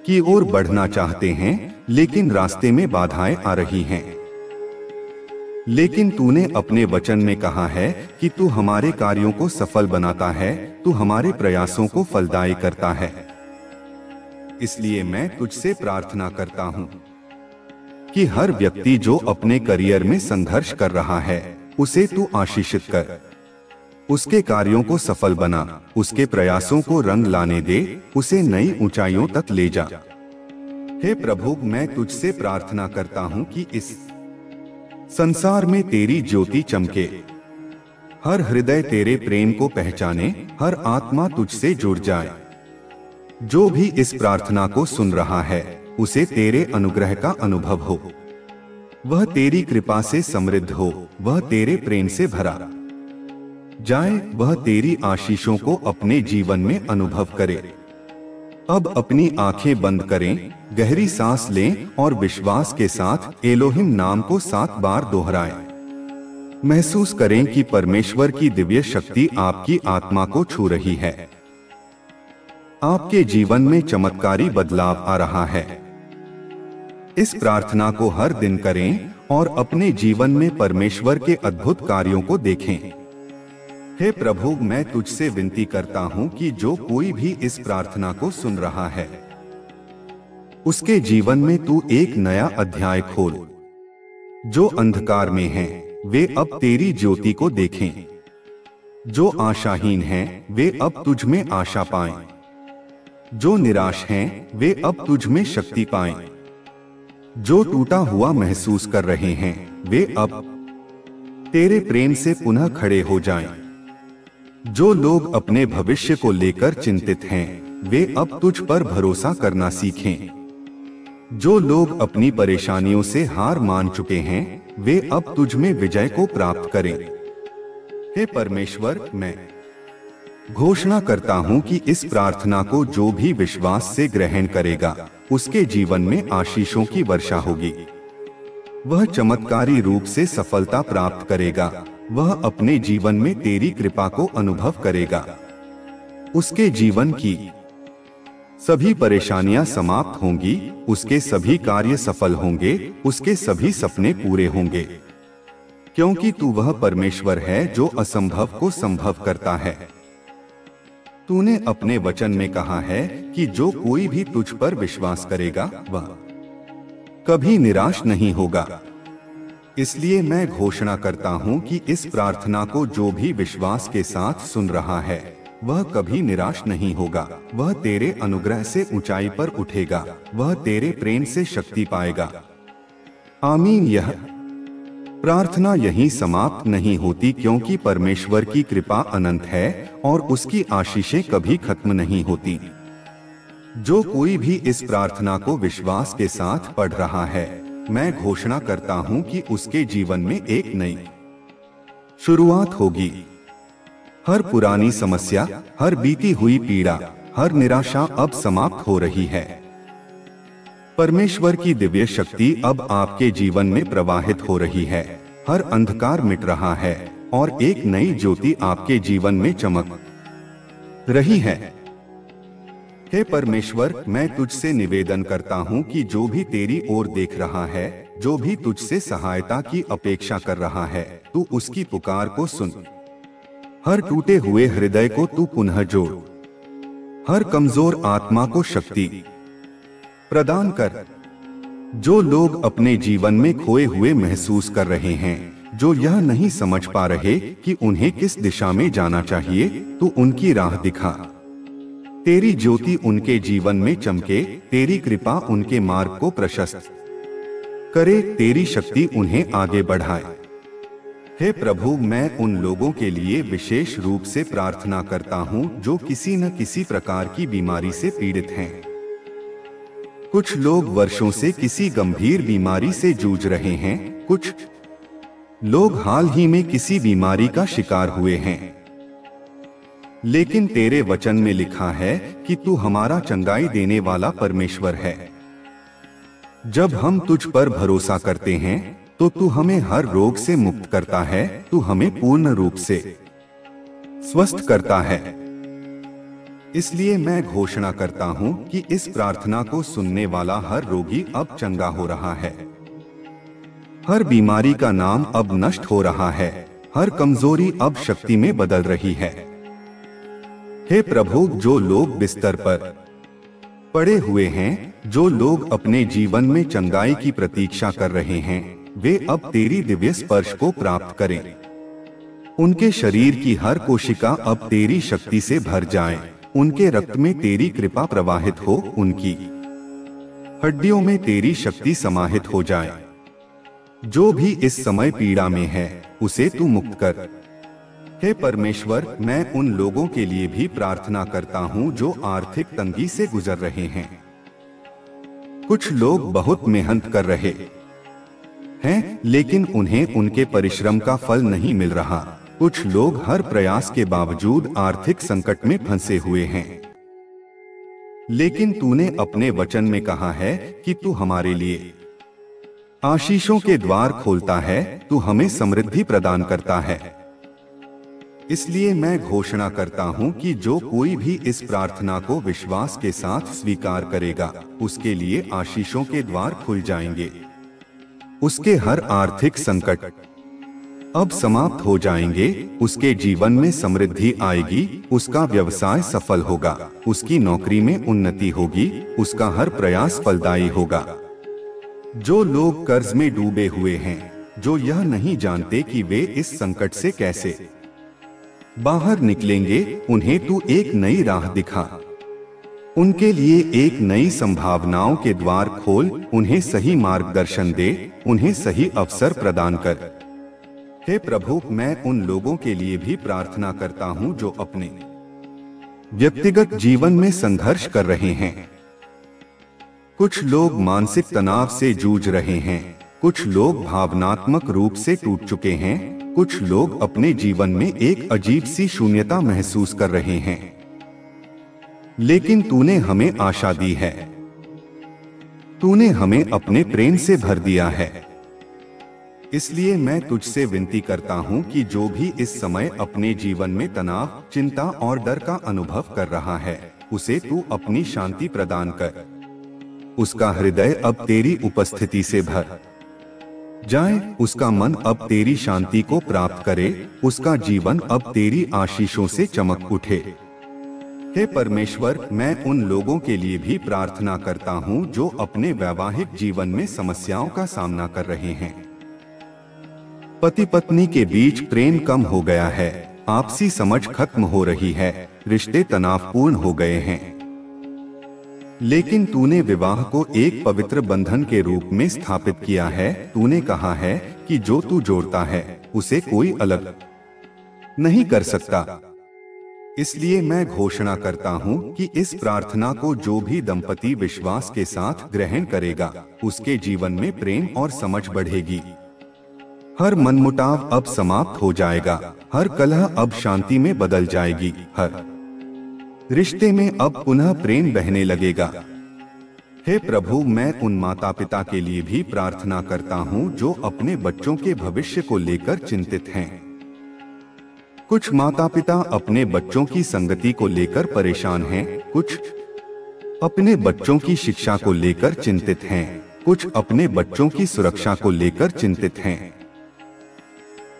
A: की ओर बढ़ना चाहते हैं, लेकिन रास्ते में बाधाएं आ रही हैं। लेकिन तूने अपने वचन में कहा है कि तू हमारे कार्यों को सफल बनाता है, तू हमारे प्रयासों को फलदायी करता है। इसलिए मैं तुझसे प्रार्थना करता हूँ कि हर व्यक्ति जो अपने करियर में संघर्ष कर रहा है, उसे तू आशीषित कर, उसके कार्यों को सफल बना, उसके प्रयासों को रंग लाने दे, उसे नई ऊंचाइयों तक ले जा। हे प्रभु, मैं तुझसे प्रार्थना करता हूँ कि इस संसार में तेरी ज्योति चमके, हर हृदय तेरे प्रेम को पहचाने, हर आत्मा तुझसे जुड़ जाए। जो भी इस प्रार्थना को सुन रहा है, उसे तेरे अनुग्रह का अनुभव हो, वह तेरी कृपा से समृद्ध हो, वह तेरे प्रेम से भरा जाए, वह तेरी आशीषों को अपने जीवन में अनुभव करे। अब अपनी आंखें बंद करें, गहरी सांस लें और विश्वास के साथ एलोहिम नाम को 7 बार दोहराएं। महसूस करें कि परमेश्वर की दिव्य शक्ति आपकी आत्मा को छू रही है। आपके जीवन में चमत्कारी बदलाव आ रहा है। इस प्रार्थना को हर दिन करें और अपने जीवन में परमेश्वर के अद्भुत कार्यों को देखें। हे प्रभु, मैं तुझसे विनती करता हूं कि जो कोई भी इस प्रार्थना को सुन रहा है, उसके जीवन में तू एक नया अध्याय खोल। जो अंधकार में हैं, वे अब तेरी ज्योति को देखें। जो आशाहीन हैं, वे अब तुझ में आशा पाएं। जो निराश हैं, वे अब तुझ में शक्ति पाएं। जो टूटा हुआ महसूस कर रहे हैं, वे अब तेरे प्रेम से पुनः खड़े हो जाएं। जो लोग अपने भविष्य को लेकर चिंतित हैं, वे अब तुझ पर भरोसा करना सीखें। जो लोग अपनी परेशानियों से हार मान चुके हैं, वे अब तुझ में विजय को प्राप्त करें। हे परमेश्वर, मैं घोषणा करता हूं कि इस प्रार्थना को जो भी विश्वास से ग्रहण करेगा, उसके जीवन में आशीषों की वर्षा होगी। वह चमत्कारी रूप से सफलता प्राप्त करेगा। वह अपने जीवन में तेरी कृपा को अनुभव करेगा। उसके जीवन की सभी परेशानियां समाप्त होंगी। उसके सभी कार्य सफल होंगे। उसके सभी सपने पूरे होंगे, क्योंकि तू वह परमेश्वर है जो असंभव को संभव करता है। तूने अपने वचन में कहा है कि जो कोई भी तुझ पर विश्वास करेगा, वह कभी निराश नहीं होगा। इसलिए मैं घोषणा करता हूं कि इस प्रार्थना को जो भी विश्वास के साथ सुन रहा है, वह कभी निराश नहीं होगा। वह तेरे अनुग्रह से ऊंचाई पर उठेगा। वह तेरे प्रेम से शक्ति पाएगा। आमीन। यह प्रार्थना यहीं समाप्त नहीं होती, क्योंकि परमेश्वर की कृपा अनंत है और उसकी आशीषें कभी खत्म नहीं होती। जो कोई भी इस प्रार्थना को विश्वास के साथ पढ़ रहा है, मैं घोषणा करता हूं कि उसके जीवन में एक नई शुरुआत होगी। हर पुरानी समस्या, हर बीती हुई पीड़ा, हर निराशा अब समाप्त हो रही है। परमेश्वर की दिव्य शक्ति अब आपके जीवन में प्रवाहित हो रही है। हर अंधकार मिट रहा है और एक नई ज्योति आपके जीवन में चमक रही है। हे परमेश्वर, मैं तुझसे निवेदन करता हूं कि जो भी तेरी ओर देख रहा है, जो भी तुझसे सहायता की अपेक्षा कर रहा है, तू उसकी पुकार को सुन। हर टूटे हुए हृदय को तू पुनः जोड़। हर कमजोर आत्मा को शक्ति प्रदान कर। जो लोग अपने जीवन में खोए हुए महसूस कर रहे हैं, जो यह नहीं समझ पा रहे कि उन्हें किस दिशा में जाना चाहिए, तू उनकी राह दिखा। तेरी ज्योति उनके जीवन में चमके। तेरी कृपा उनके मार्ग को प्रशस्त करे। तेरी शक्ति उन्हें आगे बढ़ाए। हे प्रभु, मैं उन लोगों के लिए विशेष रूप से प्रार्थना करता हूं जो किसी न किसी प्रकार की बीमारी से पीड़ित हैं। कुछ लोग वर्षों से किसी गंभीर बीमारी से जूझ रहे हैं। कुछ लोग हाल ही में किसी बीमारी का शिकार हुए हैं। लेकिन तेरे वचन में लिखा है कि तू हमारा चंगाई देने वाला परमेश्वर है। जब हम तुझ पर भरोसा करते हैं, तो तू हमें हर रोग से मुक्त करता है। तू हमें पूर्ण रूप से स्वस्थ करता है। इसलिए मैं घोषणा करता हूं कि इस प्रार्थना को सुनने वाला हर रोगी अब चंगा हो रहा है। हर बीमारी का नाम अब नष्ट हो रहा है। हर कमजोरी अब शक्ति में बदल रही है। हे प्रभु, जो लोग बिस्तर पर पड़े हुए हैं, जो लोग अपने जीवन में चंगाई की प्रतीक्षा कर रहे हैं, वे अब तेरी दिव्य स्पर्श को प्राप्त करें। उनके शरीर की हर कोशिका अब तेरी शक्ति से भर जाए। उनके रक्त में तेरी कृपा प्रवाहित हो। उनकी हड्डियों में तेरी शक्ति समाहित हो जाए। जो भी इस समय पीड़ा में है, उसे तू मुक्त कर। हे परमेश्वर, मैं उन लोगों के लिए भी प्रार्थना करता हूं जो आर्थिक तंगी से गुजर रहे हैं। कुछ लोग बहुत मेहनत कर रहे हैं, लेकिन उन्हें उनके परिश्रम का फल नहीं मिल रहा। कुछ लोग हर प्रयास के बावजूद आर्थिक संकट में फंसे हुए हैं। लेकिन तूने अपने वचन में कहा है कि तू हमारे लिए आशीषों के द्वार खोलता है, तू हमें समृद्धि प्रदान करता है। इसलिए मैं घोषणा करता हूँ कि जो कोई भी इस प्रार्थना को विश्वास के साथ स्वीकार करेगा, उसके लिए आशीषों के द्वार खुल जाएंगे। उसके हर आर्थिक संकट अब समाप्त हो जाएंगे, उसके जीवन में समृद्धि आएगी, उसका व्यवसाय सफल होगा, उसकी नौकरी में उन्नति होगी, उसका हर प्रयास फलदायी होगा। जो लोग कर्ज में डूबे हुए हैं, जो यह नहीं जानते कि वे इस संकट से कैसे बाहर निकलेंगे, उन्हें तू एक नई राह दिखा। उनके लिए एक नई संभावनाओं के द्वार खोल, उन्हें सही मार्गदर्शन दे, उन्हें सही अवसर प्रदान कर। हे प्रभु, मैं उन लोगों के लिए भी प्रार्थना करता हूं जो अपने व्यक्तिगत जीवन में संघर्ष कर रहे हैं। कुछ लोग मानसिक तनाव से जूझ रहे हैं, कुछ लोग भावनात्मक रूप से टूट चुके हैं, कुछ लोग अपने जीवन में एक अजीब सी शून्यता महसूस कर रहे हैं। लेकिन तूने हमें आशा दी है, तूने हमें अपने प्रेम से भर दिया है। इसलिए मैं तुझसे विनती करता हूं कि जो भी इस समय अपने जीवन में तनाव, चिंता और डर का अनुभव कर रहा है, उसे तू अपनी शांति प्रदान कर। उसका हृदय अब तेरी उपस्थिति से भर जाए, उसका मन अब तेरी शांति को प्राप्त करे, उसका जीवन अब तेरी आशीषों से चमक उठे। हे परमेश्वर, मैं उन लोगों के लिए भी प्रार्थना करता हूं जो अपने वैवाहिक जीवन में समस्याओं का सामना कर रहे हैं। पति पत्नी के बीच प्रेम कम हो गया है, आपसी समझ खत्म हो रही है, रिश्ते तनावपूर्ण हो गए हैं। लेकिन तूने विवाह को एक पवित्र बंधन के रूप में स्थापित किया है। तूने कहा है कि जो तू जोड़ता है, उसे कोई अलग नहीं कर सकता। इसलिए मैं घोषणा करता हूँ कि इस प्रार्थना को जो भी दंपति विश्वास के साथ ग्रहण करेगा, उसके जीवन में प्रेम और समझ बढ़ेगी। हर मनमुटाव अब समाप्त हो जाएगा, हर कलह अब शांति में बदल जाएगी, हर रिश्ते में अब पुनः प्रेम बहने लगे। हे प्रभु, मैं उन माता पिता के लिए भी प्रार्थना करता हूँ जो अपने बच्चों के भविष्य को लेकर चिंतित हैं। कुछ माता पिता अपने बच्चों की संगति को लेकर परेशान हैं, कुछ अपने बच्चों की शिक्षा को लेकर चिंतित हैं, कुछ अपने बच्चों की सुरक्षा को लेकर चिंतित हैं।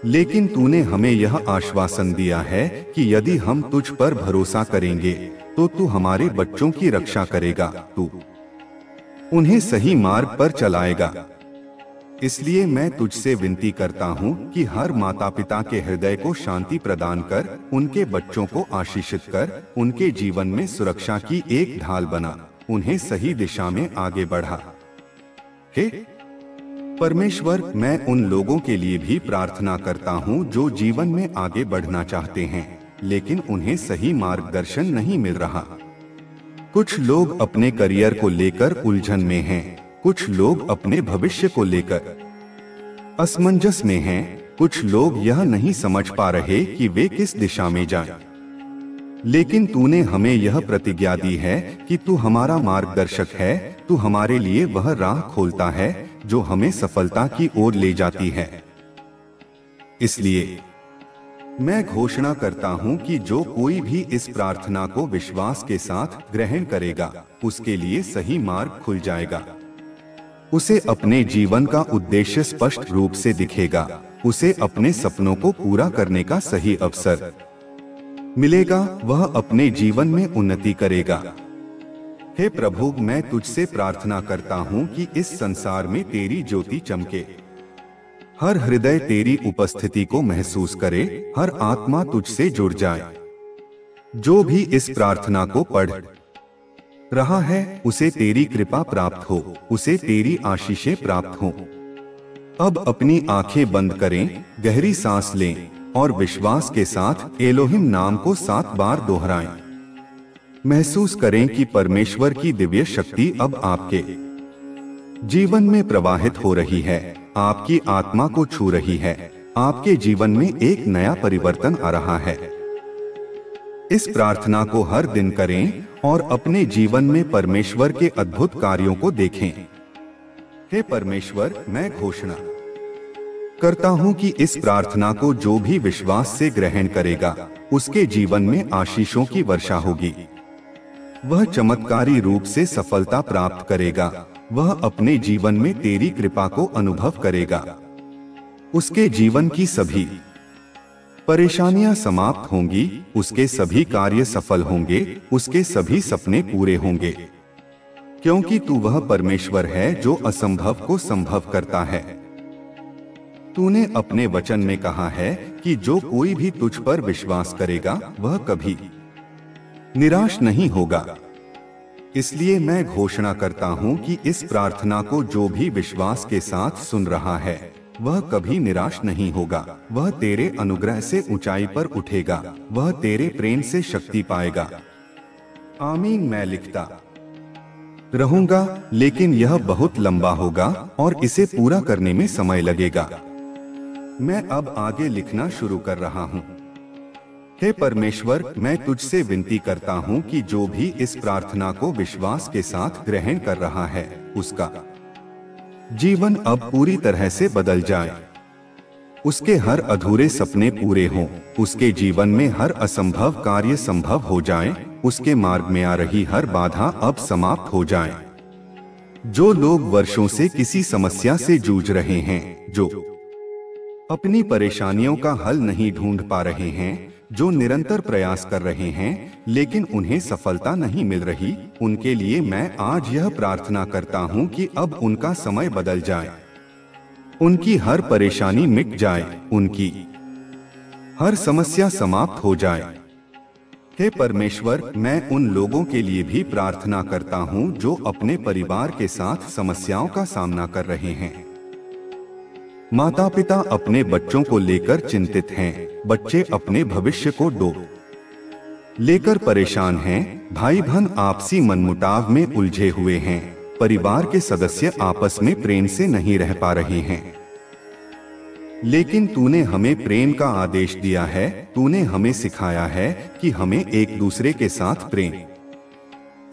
A: लेकिन तूने हमें यह आश्वासन दिया है कि यदि हम तुझ पर भरोसा करेंगे तो तू हमारे बच्चों की रक्षा करेगा, तू उन्हें सही मार्ग पर चलाएगा। इसलिए मैं तुझसे विनती करता हूँ कि हर माता पिता के हृदय को शांति प्रदान कर, उनके बच्चों को आशीषित कर, उनके जीवन में सुरक्षा की एक ढाल बना, उन्हें सही दिशा में आगे बढ़ा। हे परमेश्वर, मैं उन लोगों के लिए भी प्रार्थना करता हूँ जो जीवन में आगे बढ़ना चाहते हैं, लेकिन उन्हें सही मार्गदर्शन नहीं मिल रहा। कुछ लोग अपने करियर को लेकर उलझन में हैं, कुछ लोग अपने भविष्य को लेकर असमंजस में हैं, कुछ लोग यह नहीं समझ पा रहे कि वे किस दिशा में जाएं। लेकिन तूने हमें यह प्रतिज्ञा दी है कि तू हमारा मार्गदर्शक है, तू हमारे लिए वह राह खोलता है जो हमें सफलता की ओर ले जाती है। इसलिए मैं घोषणा करता हूं कि जो कोई भी इस प्रार्थना को विश्वास के साथ ग्रहण करेगा, उसके लिए सही मार्ग खुल जाएगा। उसे अपने जीवन का उद्देश्य स्पष्ट रूप से दिखेगा, उसे अपने सपनों को पूरा करने का सही अवसर मिलेगा, वह अपने जीवन में उन्नति करेगा। हे प्रभु, मैं तुझसे प्रार्थना करता हूँ कि इस संसार में तेरी ज्योति चमके, हर हृदय तेरी उपस्थिति को महसूस करे, हर आत्मा तुझसे जुड़ जाए। जो भी इस प्रार्थना को पढ़ रहा है, उसे तेरी कृपा प्राप्त हो, उसे तेरी आशीषें प्राप्त हो। अब अपनी आंखें बंद करें, गहरी सांस लें और विश्वास के साथ एलोहिम नाम को 7 बार दोहराएं। महसूस करें कि परमेश्वर की दिव्य शक्ति अब आपके जीवन में प्रवाहित हो रही है, आपकी आत्मा को छू रही है, आपके जीवन में एक नया परिवर्तन आ रहा है। इस प्रार्थना को हर दिन करें और अपने जीवन में परमेश्वर के अद्भुत कार्यों को देखें। हे परमेश्वर, मैं घोषणा करता हूँ कि इस प्रार्थना को जो भी विश्वास से ग्रहण करेगा, उसके जीवन में आशीषों की वर्षा होगी। वह चमत्कारी रूप से सफलता प्राप्त करेगा। वह अपने जीवन में तेरी कृपा को अनुभव करेगा। उसके जीवन की सभी परेशानियां समाप्त होंगी, उसके सभी कार्य सफल होंगे, उसके सभी सपने पूरे होंगे, क्योंकि तू वह परमेश्वर है जो असंभव को संभव करता है। तूने अपने वचन में कहा है कि जो कोई भी तुझ पर विश्वास करेगा वह कभी निराश नहीं होगा। इसलिए मैं घोषणा करता हूँ कि इस प्रार्थना को जो भी विश्वास के साथ सुन रहा है वह कभी निराश नहीं होगा। वह तेरे अनुग्रह से ऊंचाई पर उठेगा। वह तेरे प्रेम से शक्ति पाएगा। आमीन। मैं लिखता रहूंगा, लेकिन यह बहुत लंबा होगा और इसे पूरा करने में समय लगेगा। मैं अब आगे लिखना शुरू कर रहा हूँ। हे परमेश्वर, मैं तुझसे विनती करता हूँ कि जो भी इस प्रार्थना को विश्वास के साथ ग्रहण कर रहा है, उसका जीवन अब पूरी तरह से बदल जाए। उसके हर अधूरे सपने पूरे हों, उसके जीवन में हर असंभव कार्य संभव हो जाए, उसके मार्ग में आ रही हर बाधा अब समाप्त हो जाए। जो लोग वर्षों से किसी समस्या से जूझ रहे हैं, जो अपनी परेशानियों का हल नहीं ढूंढ पा रहे हैं, जो निरंतर प्रयास कर रहे हैं लेकिन उन्हें सफलता नहीं मिल रही, उनके लिए मैं आज यह प्रार्थना करता हूं कि अब उनका समय बदल जाए, उनकी हर परेशानी मिट जाए, उनकी हर समस्या समाप्त हो जाए। हे परमेश्वर, मैं उन लोगों के लिए भी प्रार्थना करता हूं जो अपने परिवार के साथ समस्याओं का सामना कर रहे हैं। माता पिता अपने बच्चों को लेकर चिंतित हैं, बच्चे अपने भविष्य को लेकर परेशान हैं, भाई बहन आपसी मनमुटाव में उलझे हुए हैं, परिवार के सदस्य आपस में प्रेम से नहीं रह पा रहे हैं। लेकिन तूने हमें प्रेम का आदेश दिया है। तूने हमें सिखाया है कि हमें एक दूसरे के साथ प्रेम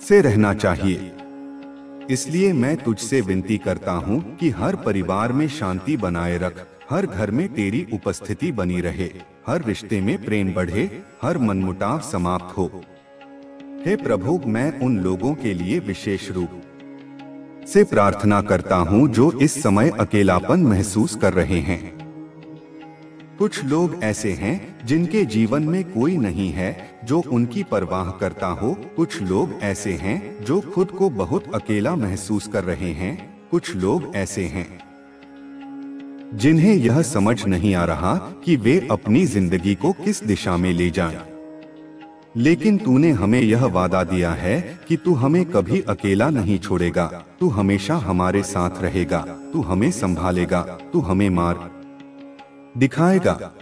A: से रहना चाहिए। इसलिए मैं तुझसे विनती करता हूँ कि हर परिवार में शांति बनाए रख, हर घर में तेरी उपस्थिति बनी रहे, हर रिश्ते में प्रेम बढ़े, हर मनमुटाव समाप्त हो। हे प्रभु, मैं उन लोगों के लिए विशेष रूप से प्रार्थना करता हूँ जो इस समय अकेलापन महसूस कर रहे हैं। कुछ लोग ऐसे हैं जिनके जीवन में कोई नहीं है जो उनकी परवाह करता हो। कुछ लोग ऐसे हैं जो खुद को बहुत अकेला महसूस कर रहे हैं। कुछ लोग ऐसे हैं जिन्हें यह समझ नहीं आ रहा कि वे अपनी जिंदगी को किस दिशा में ले जाएं। लेकिन तूने हमें यह वादा दिया है कि तू हमें कभी अकेला नहीं छोड़ेगा, तू हमेशा हमारे साथ रहेगा, तू हमें संभालेगा, तू हमें मार्ग दिखाएगा।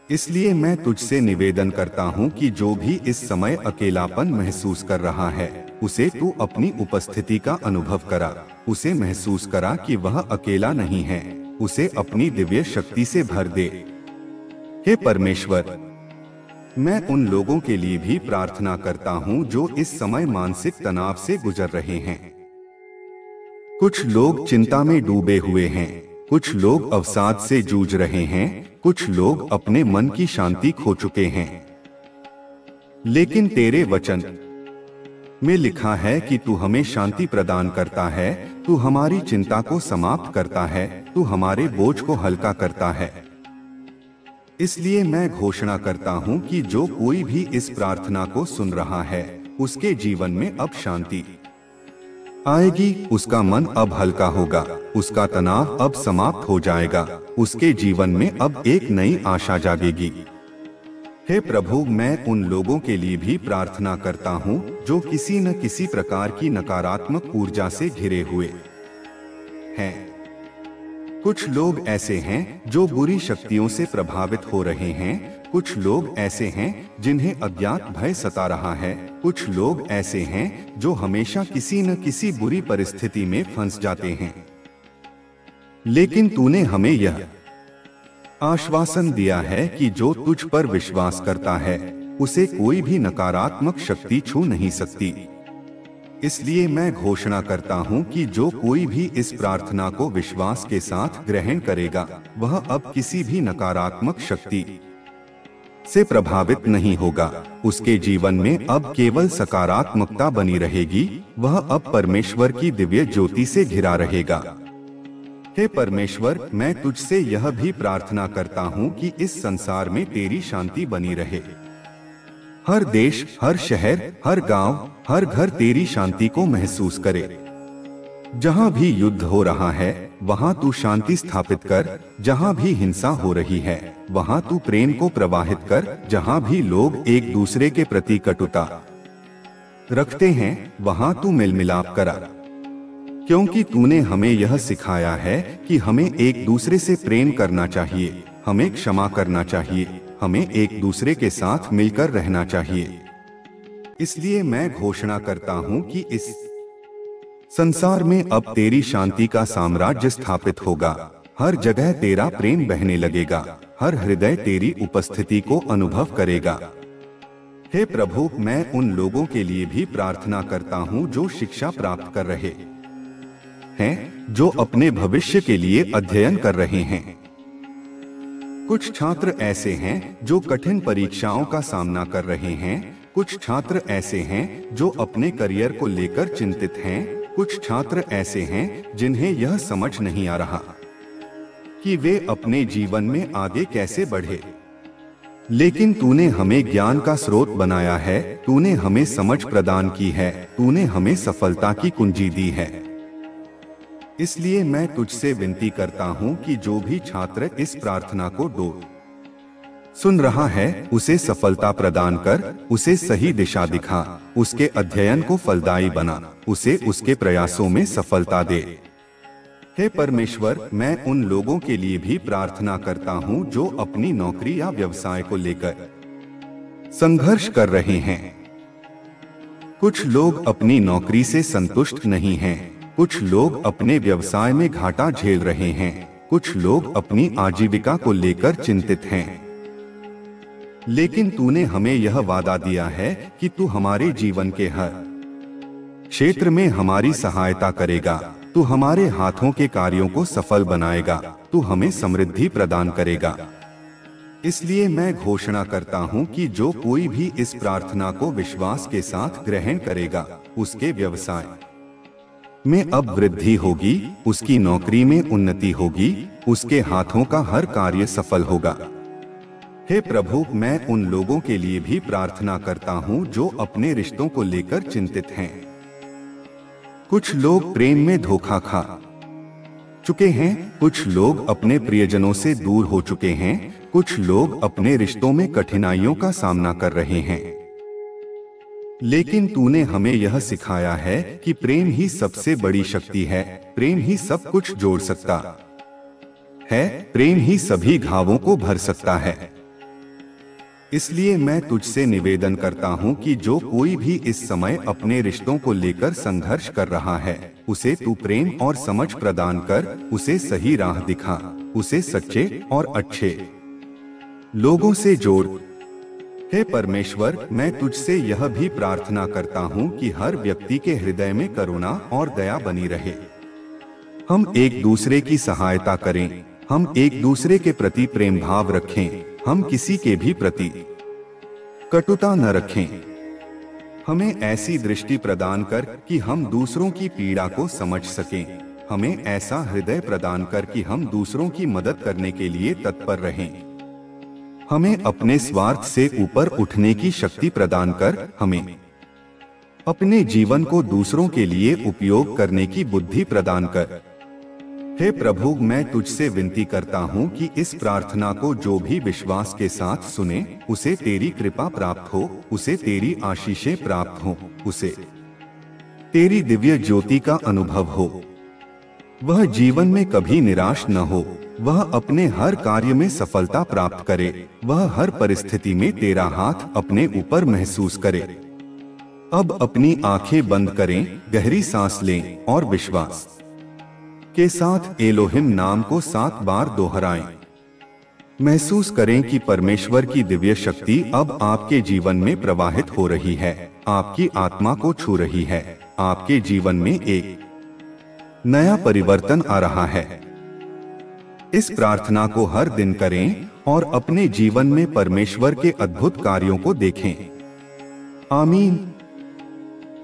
A: इसलिए मैं तुझसे निवेदन करता हूँ कि जो भी इस समय अकेलापन महसूस कर रहा है, उसे तू अपनी उपस्थिति का अनुभव करा। उसे महसूस करा कि वह अकेला नहीं है। उसे अपनी दिव्य शक्ति से भर दे। हे परमेश्वर, मैं उन लोगों के लिए भी प्रार्थना करता हूँ जो इस समय मानसिक तनाव से गुजर रहे हैं। कुछ लोग चिंता में डूबे हुए हैं, कुछ लोग अवसाद से जूझ रहे हैं, कुछ लोग अपने मन की शांति खो चुके हैं। लेकिन तेरे वचन में लिखा है कि तू हमें शांति प्रदान करता है, तू हमारी चिंता को समाप्त करता है, तू हमारे बोझ को हल्का करता है। इसलिए मैं घोषणा करता हूँ कि जो कोई भी इस प्रार्थना को सुन रहा है, उसके जीवन में अब शांति आएगी, उसका मन अब हल्का होगा, उसका तनाव अब समाप्त हो जाएगा, उसके जीवन में अब एक नई आशा जागेगी। हे प्रभु, मैं उन लोगों के लिए भी प्रार्थना करता हूँ जो किसी न किसी प्रकार की नकारात्मक ऊर्जा से घिरे हुए हैं। कुछ लोग ऐसे हैं जो बुरी शक्तियों से प्रभावित हो रहे हैं। कुछ लोग ऐसे हैं जिन्हें अज्ञात भय सता रहा है। कुछ लोग ऐसे हैं जो हमेशा किसी न किसी बुरी परिस्थिति में फंस जाते हैं। लेकिन तूने हमें यह आश्वासन दिया है कि जो तुझ पर विश्वास करता है, उसे कोई भी नकारात्मक शक्ति छू नहीं सकती। इसलिए मैं घोषणा करता हूँ कि जो कोई भी इस प्रार्थना को विश्वास के साथ ग्रहण करेगा, वह अब किसी भी नकारात्मक शक्ति से प्रभावित नहीं होगा। उसके जीवन में अब केवल सकारात्मकता बनी रहेगी। वह अब परमेश्वर की दिव्य ज्योति से घिरा रहेगा। हे परमेश्वर, मैं तुझसे यह भी प्रार्थना करता हूँ कि इस संसार में तेरी शांति बनी रहे। हर देश, हर शहर, हर गांव, हर घर तेरी शांति को महसूस करे। जहां भी युद्ध हो रहा है वहां तू शांति स्थापित कर। जहां भी हिंसा हो रही है वहां तू प्रेम को प्रवाहित कर। जहां भी लोग एक दूसरे के प्रति कटुता रखते हैं वहां तू मेल मिलाप करा, क्योंकि तूने हमें यह सिखाया है कि हमें एक दूसरे से प्रेम करना चाहिए, हमें क्षमा करना चाहिए, हमें एक दूसरे के साथ मिलकर रहना चाहिए। इसलिए मैं घोषणा करता हूँ कि इस संसार में अब तेरी शांति का साम्राज्य स्थापित होगा। हर जगह तेरा प्रेम बहने लगेगा। हर हृदय तेरी उपस्थिति को अनुभव करेगा। हे प्रभु, मैं उन लोगों के लिए भी प्रार्थना करता हूँ जो शिक्षा प्राप्त कर रहे हैं, जो अपने भविष्य के लिए अध्ययन कर रहे हैं। कुछ छात्र ऐसे हैं जो कठिन परीक्षाओं का सामना कर रहे हैं। कुछ छात्र ऐसे हैं जो अपने करियर को लेकर चिंतित हैं। कुछ छात्र ऐसे हैं जिन्हें यह समझ नहीं आ रहा कि वे अपने जीवन में आगे कैसे बढ़े। लेकिन तूने हमें ज्ञान का स्रोत बनाया है, तूने हमें समझ प्रदान की है, तूने हमें सफलता की कुंजी दी है। इसलिए मैं तुझसे विनती करता हूँ कि जो भी छात्र इस प्रार्थना को सुन रहा है उसे सफलता प्रदान कर, उसे सही दिशा दिखा, उसके अध्ययन को फलदायी बना, उसे उसके प्रयासों में सफलता दे। हे परमेश्वर, मैं उन लोगों के लिए भी प्रार्थना करता हूँ जो अपनी नौकरी या व्यवसाय को लेकर संघर्ष कर रहे हैं। कुछ लोग अपनी नौकरी से संतुष्ट नहीं हैं, कुछ लोग अपने व्यवसाय में घाटा झेल रहे हैं, कुछ लोग अपनी आजीविका को लेकर चिंतित हैं। लेकिन तूने हमें यह वादा दिया है कि तू हमारे जीवन के हर क्षेत्र में हमारी सहायता करेगा। तू हमारे हाथों के कार्यों को सफल बनाएगा। तू हमें समृद्धि प्रदान करेगा। इसलिए मैं घोषणा करता हूँ कि जो कोई भी इस प्रार्थना को विश्वास के साथ ग्रहण करेगा, उसके व्यवसाय में अब वृद्धि होगी, उसकी नौकरी में उन्नति होगी, उसके हाथों का हर कार्य सफल होगा। हे प्रभु, मैं उन लोगों के लिए भी प्रार्थना करता हूँ जो अपने रिश्तों को लेकर चिंतित हैं। कुछ लोग प्रेम में धोखा खा चुके हैं, कुछ लोग अपने प्रियजनों से दूर हो चुके हैं, कुछ लोग अपने रिश्तों में कठिनाइयों का सामना कर रहे हैं। लेकिन तूने हमें यह सिखाया है कि प्रेम ही सबसे बड़ी शक्ति है, प्रेम ही सब कुछ जोड़ सकता है, प्रेम ही सभी घावों को भर सकता है। इसलिए मैं तुझसे निवेदन करता हूँ कि जो कोई भी इस समय अपने रिश्तों को लेकर संघर्ष कर रहा है, उसे तू प्रेम और समझ प्रदान कर, उसे सही राह दिखा, उसे सच्चे और अच्छे लोगों से जोड़। हे परमेश्वर, मैं तुझसे यह भी प्रार्थना करता हूँ कि हर व्यक्ति के हृदय में करुणा और दया बनी रहे। हम एक दूसरे की सहायता करें, हम एक दूसरे के प्रति प्रेम भाव रखें, हम किसी के भी प्रति कटुता न रखें। हमें ऐसी दृष्टि प्रदान कर कि हम दूसरों की पीड़ा को समझ सकें। हमें ऐसा हृदय प्रदान कर कि हम दूसरों की मदद करने के लिए तत्पर रहें। हमें अपने स्वार्थ से ऊपर उठने की शक्ति प्रदान कर हमें अपने जीवन को दूसरों के लिए उपयोग करने की बुद्धि प्रदान कर। हे प्रभु, मैं तुझसे विनती करता हूँ कि इस प्रार्थना को जो भी विश्वास के साथ सुने, उसे तेरी कृपा प्राप्त हो, उसे तेरी आशीषें प्राप्त हो, उसे तेरी दिव्य ज्योति का अनुभव हो। वह जीवन में कभी निराश न हो, वह अपने हर कार्य में सफलता प्राप्त करे, वह हर परिस्थिति में तेरा हाथ अपने ऊपर महसूस करे। अब अपनी आंखें बंद करें, गहरी सांस लें और विश्वास के साथ एलोहिम नाम को 7 बार दोहराएं। महसूस करें कि परमेश्वर की दिव्य शक्ति अब आपके जीवन में प्रवाहित हो रही है, आपकी आत्मा को छू रही है। आपके जीवन में एक नया परिवर्तन आ रहा है। इस प्रार्थना को हर दिन करें और अपने जीवन में परमेश्वर के अद्भुत कार्यों को देखें। आमीन।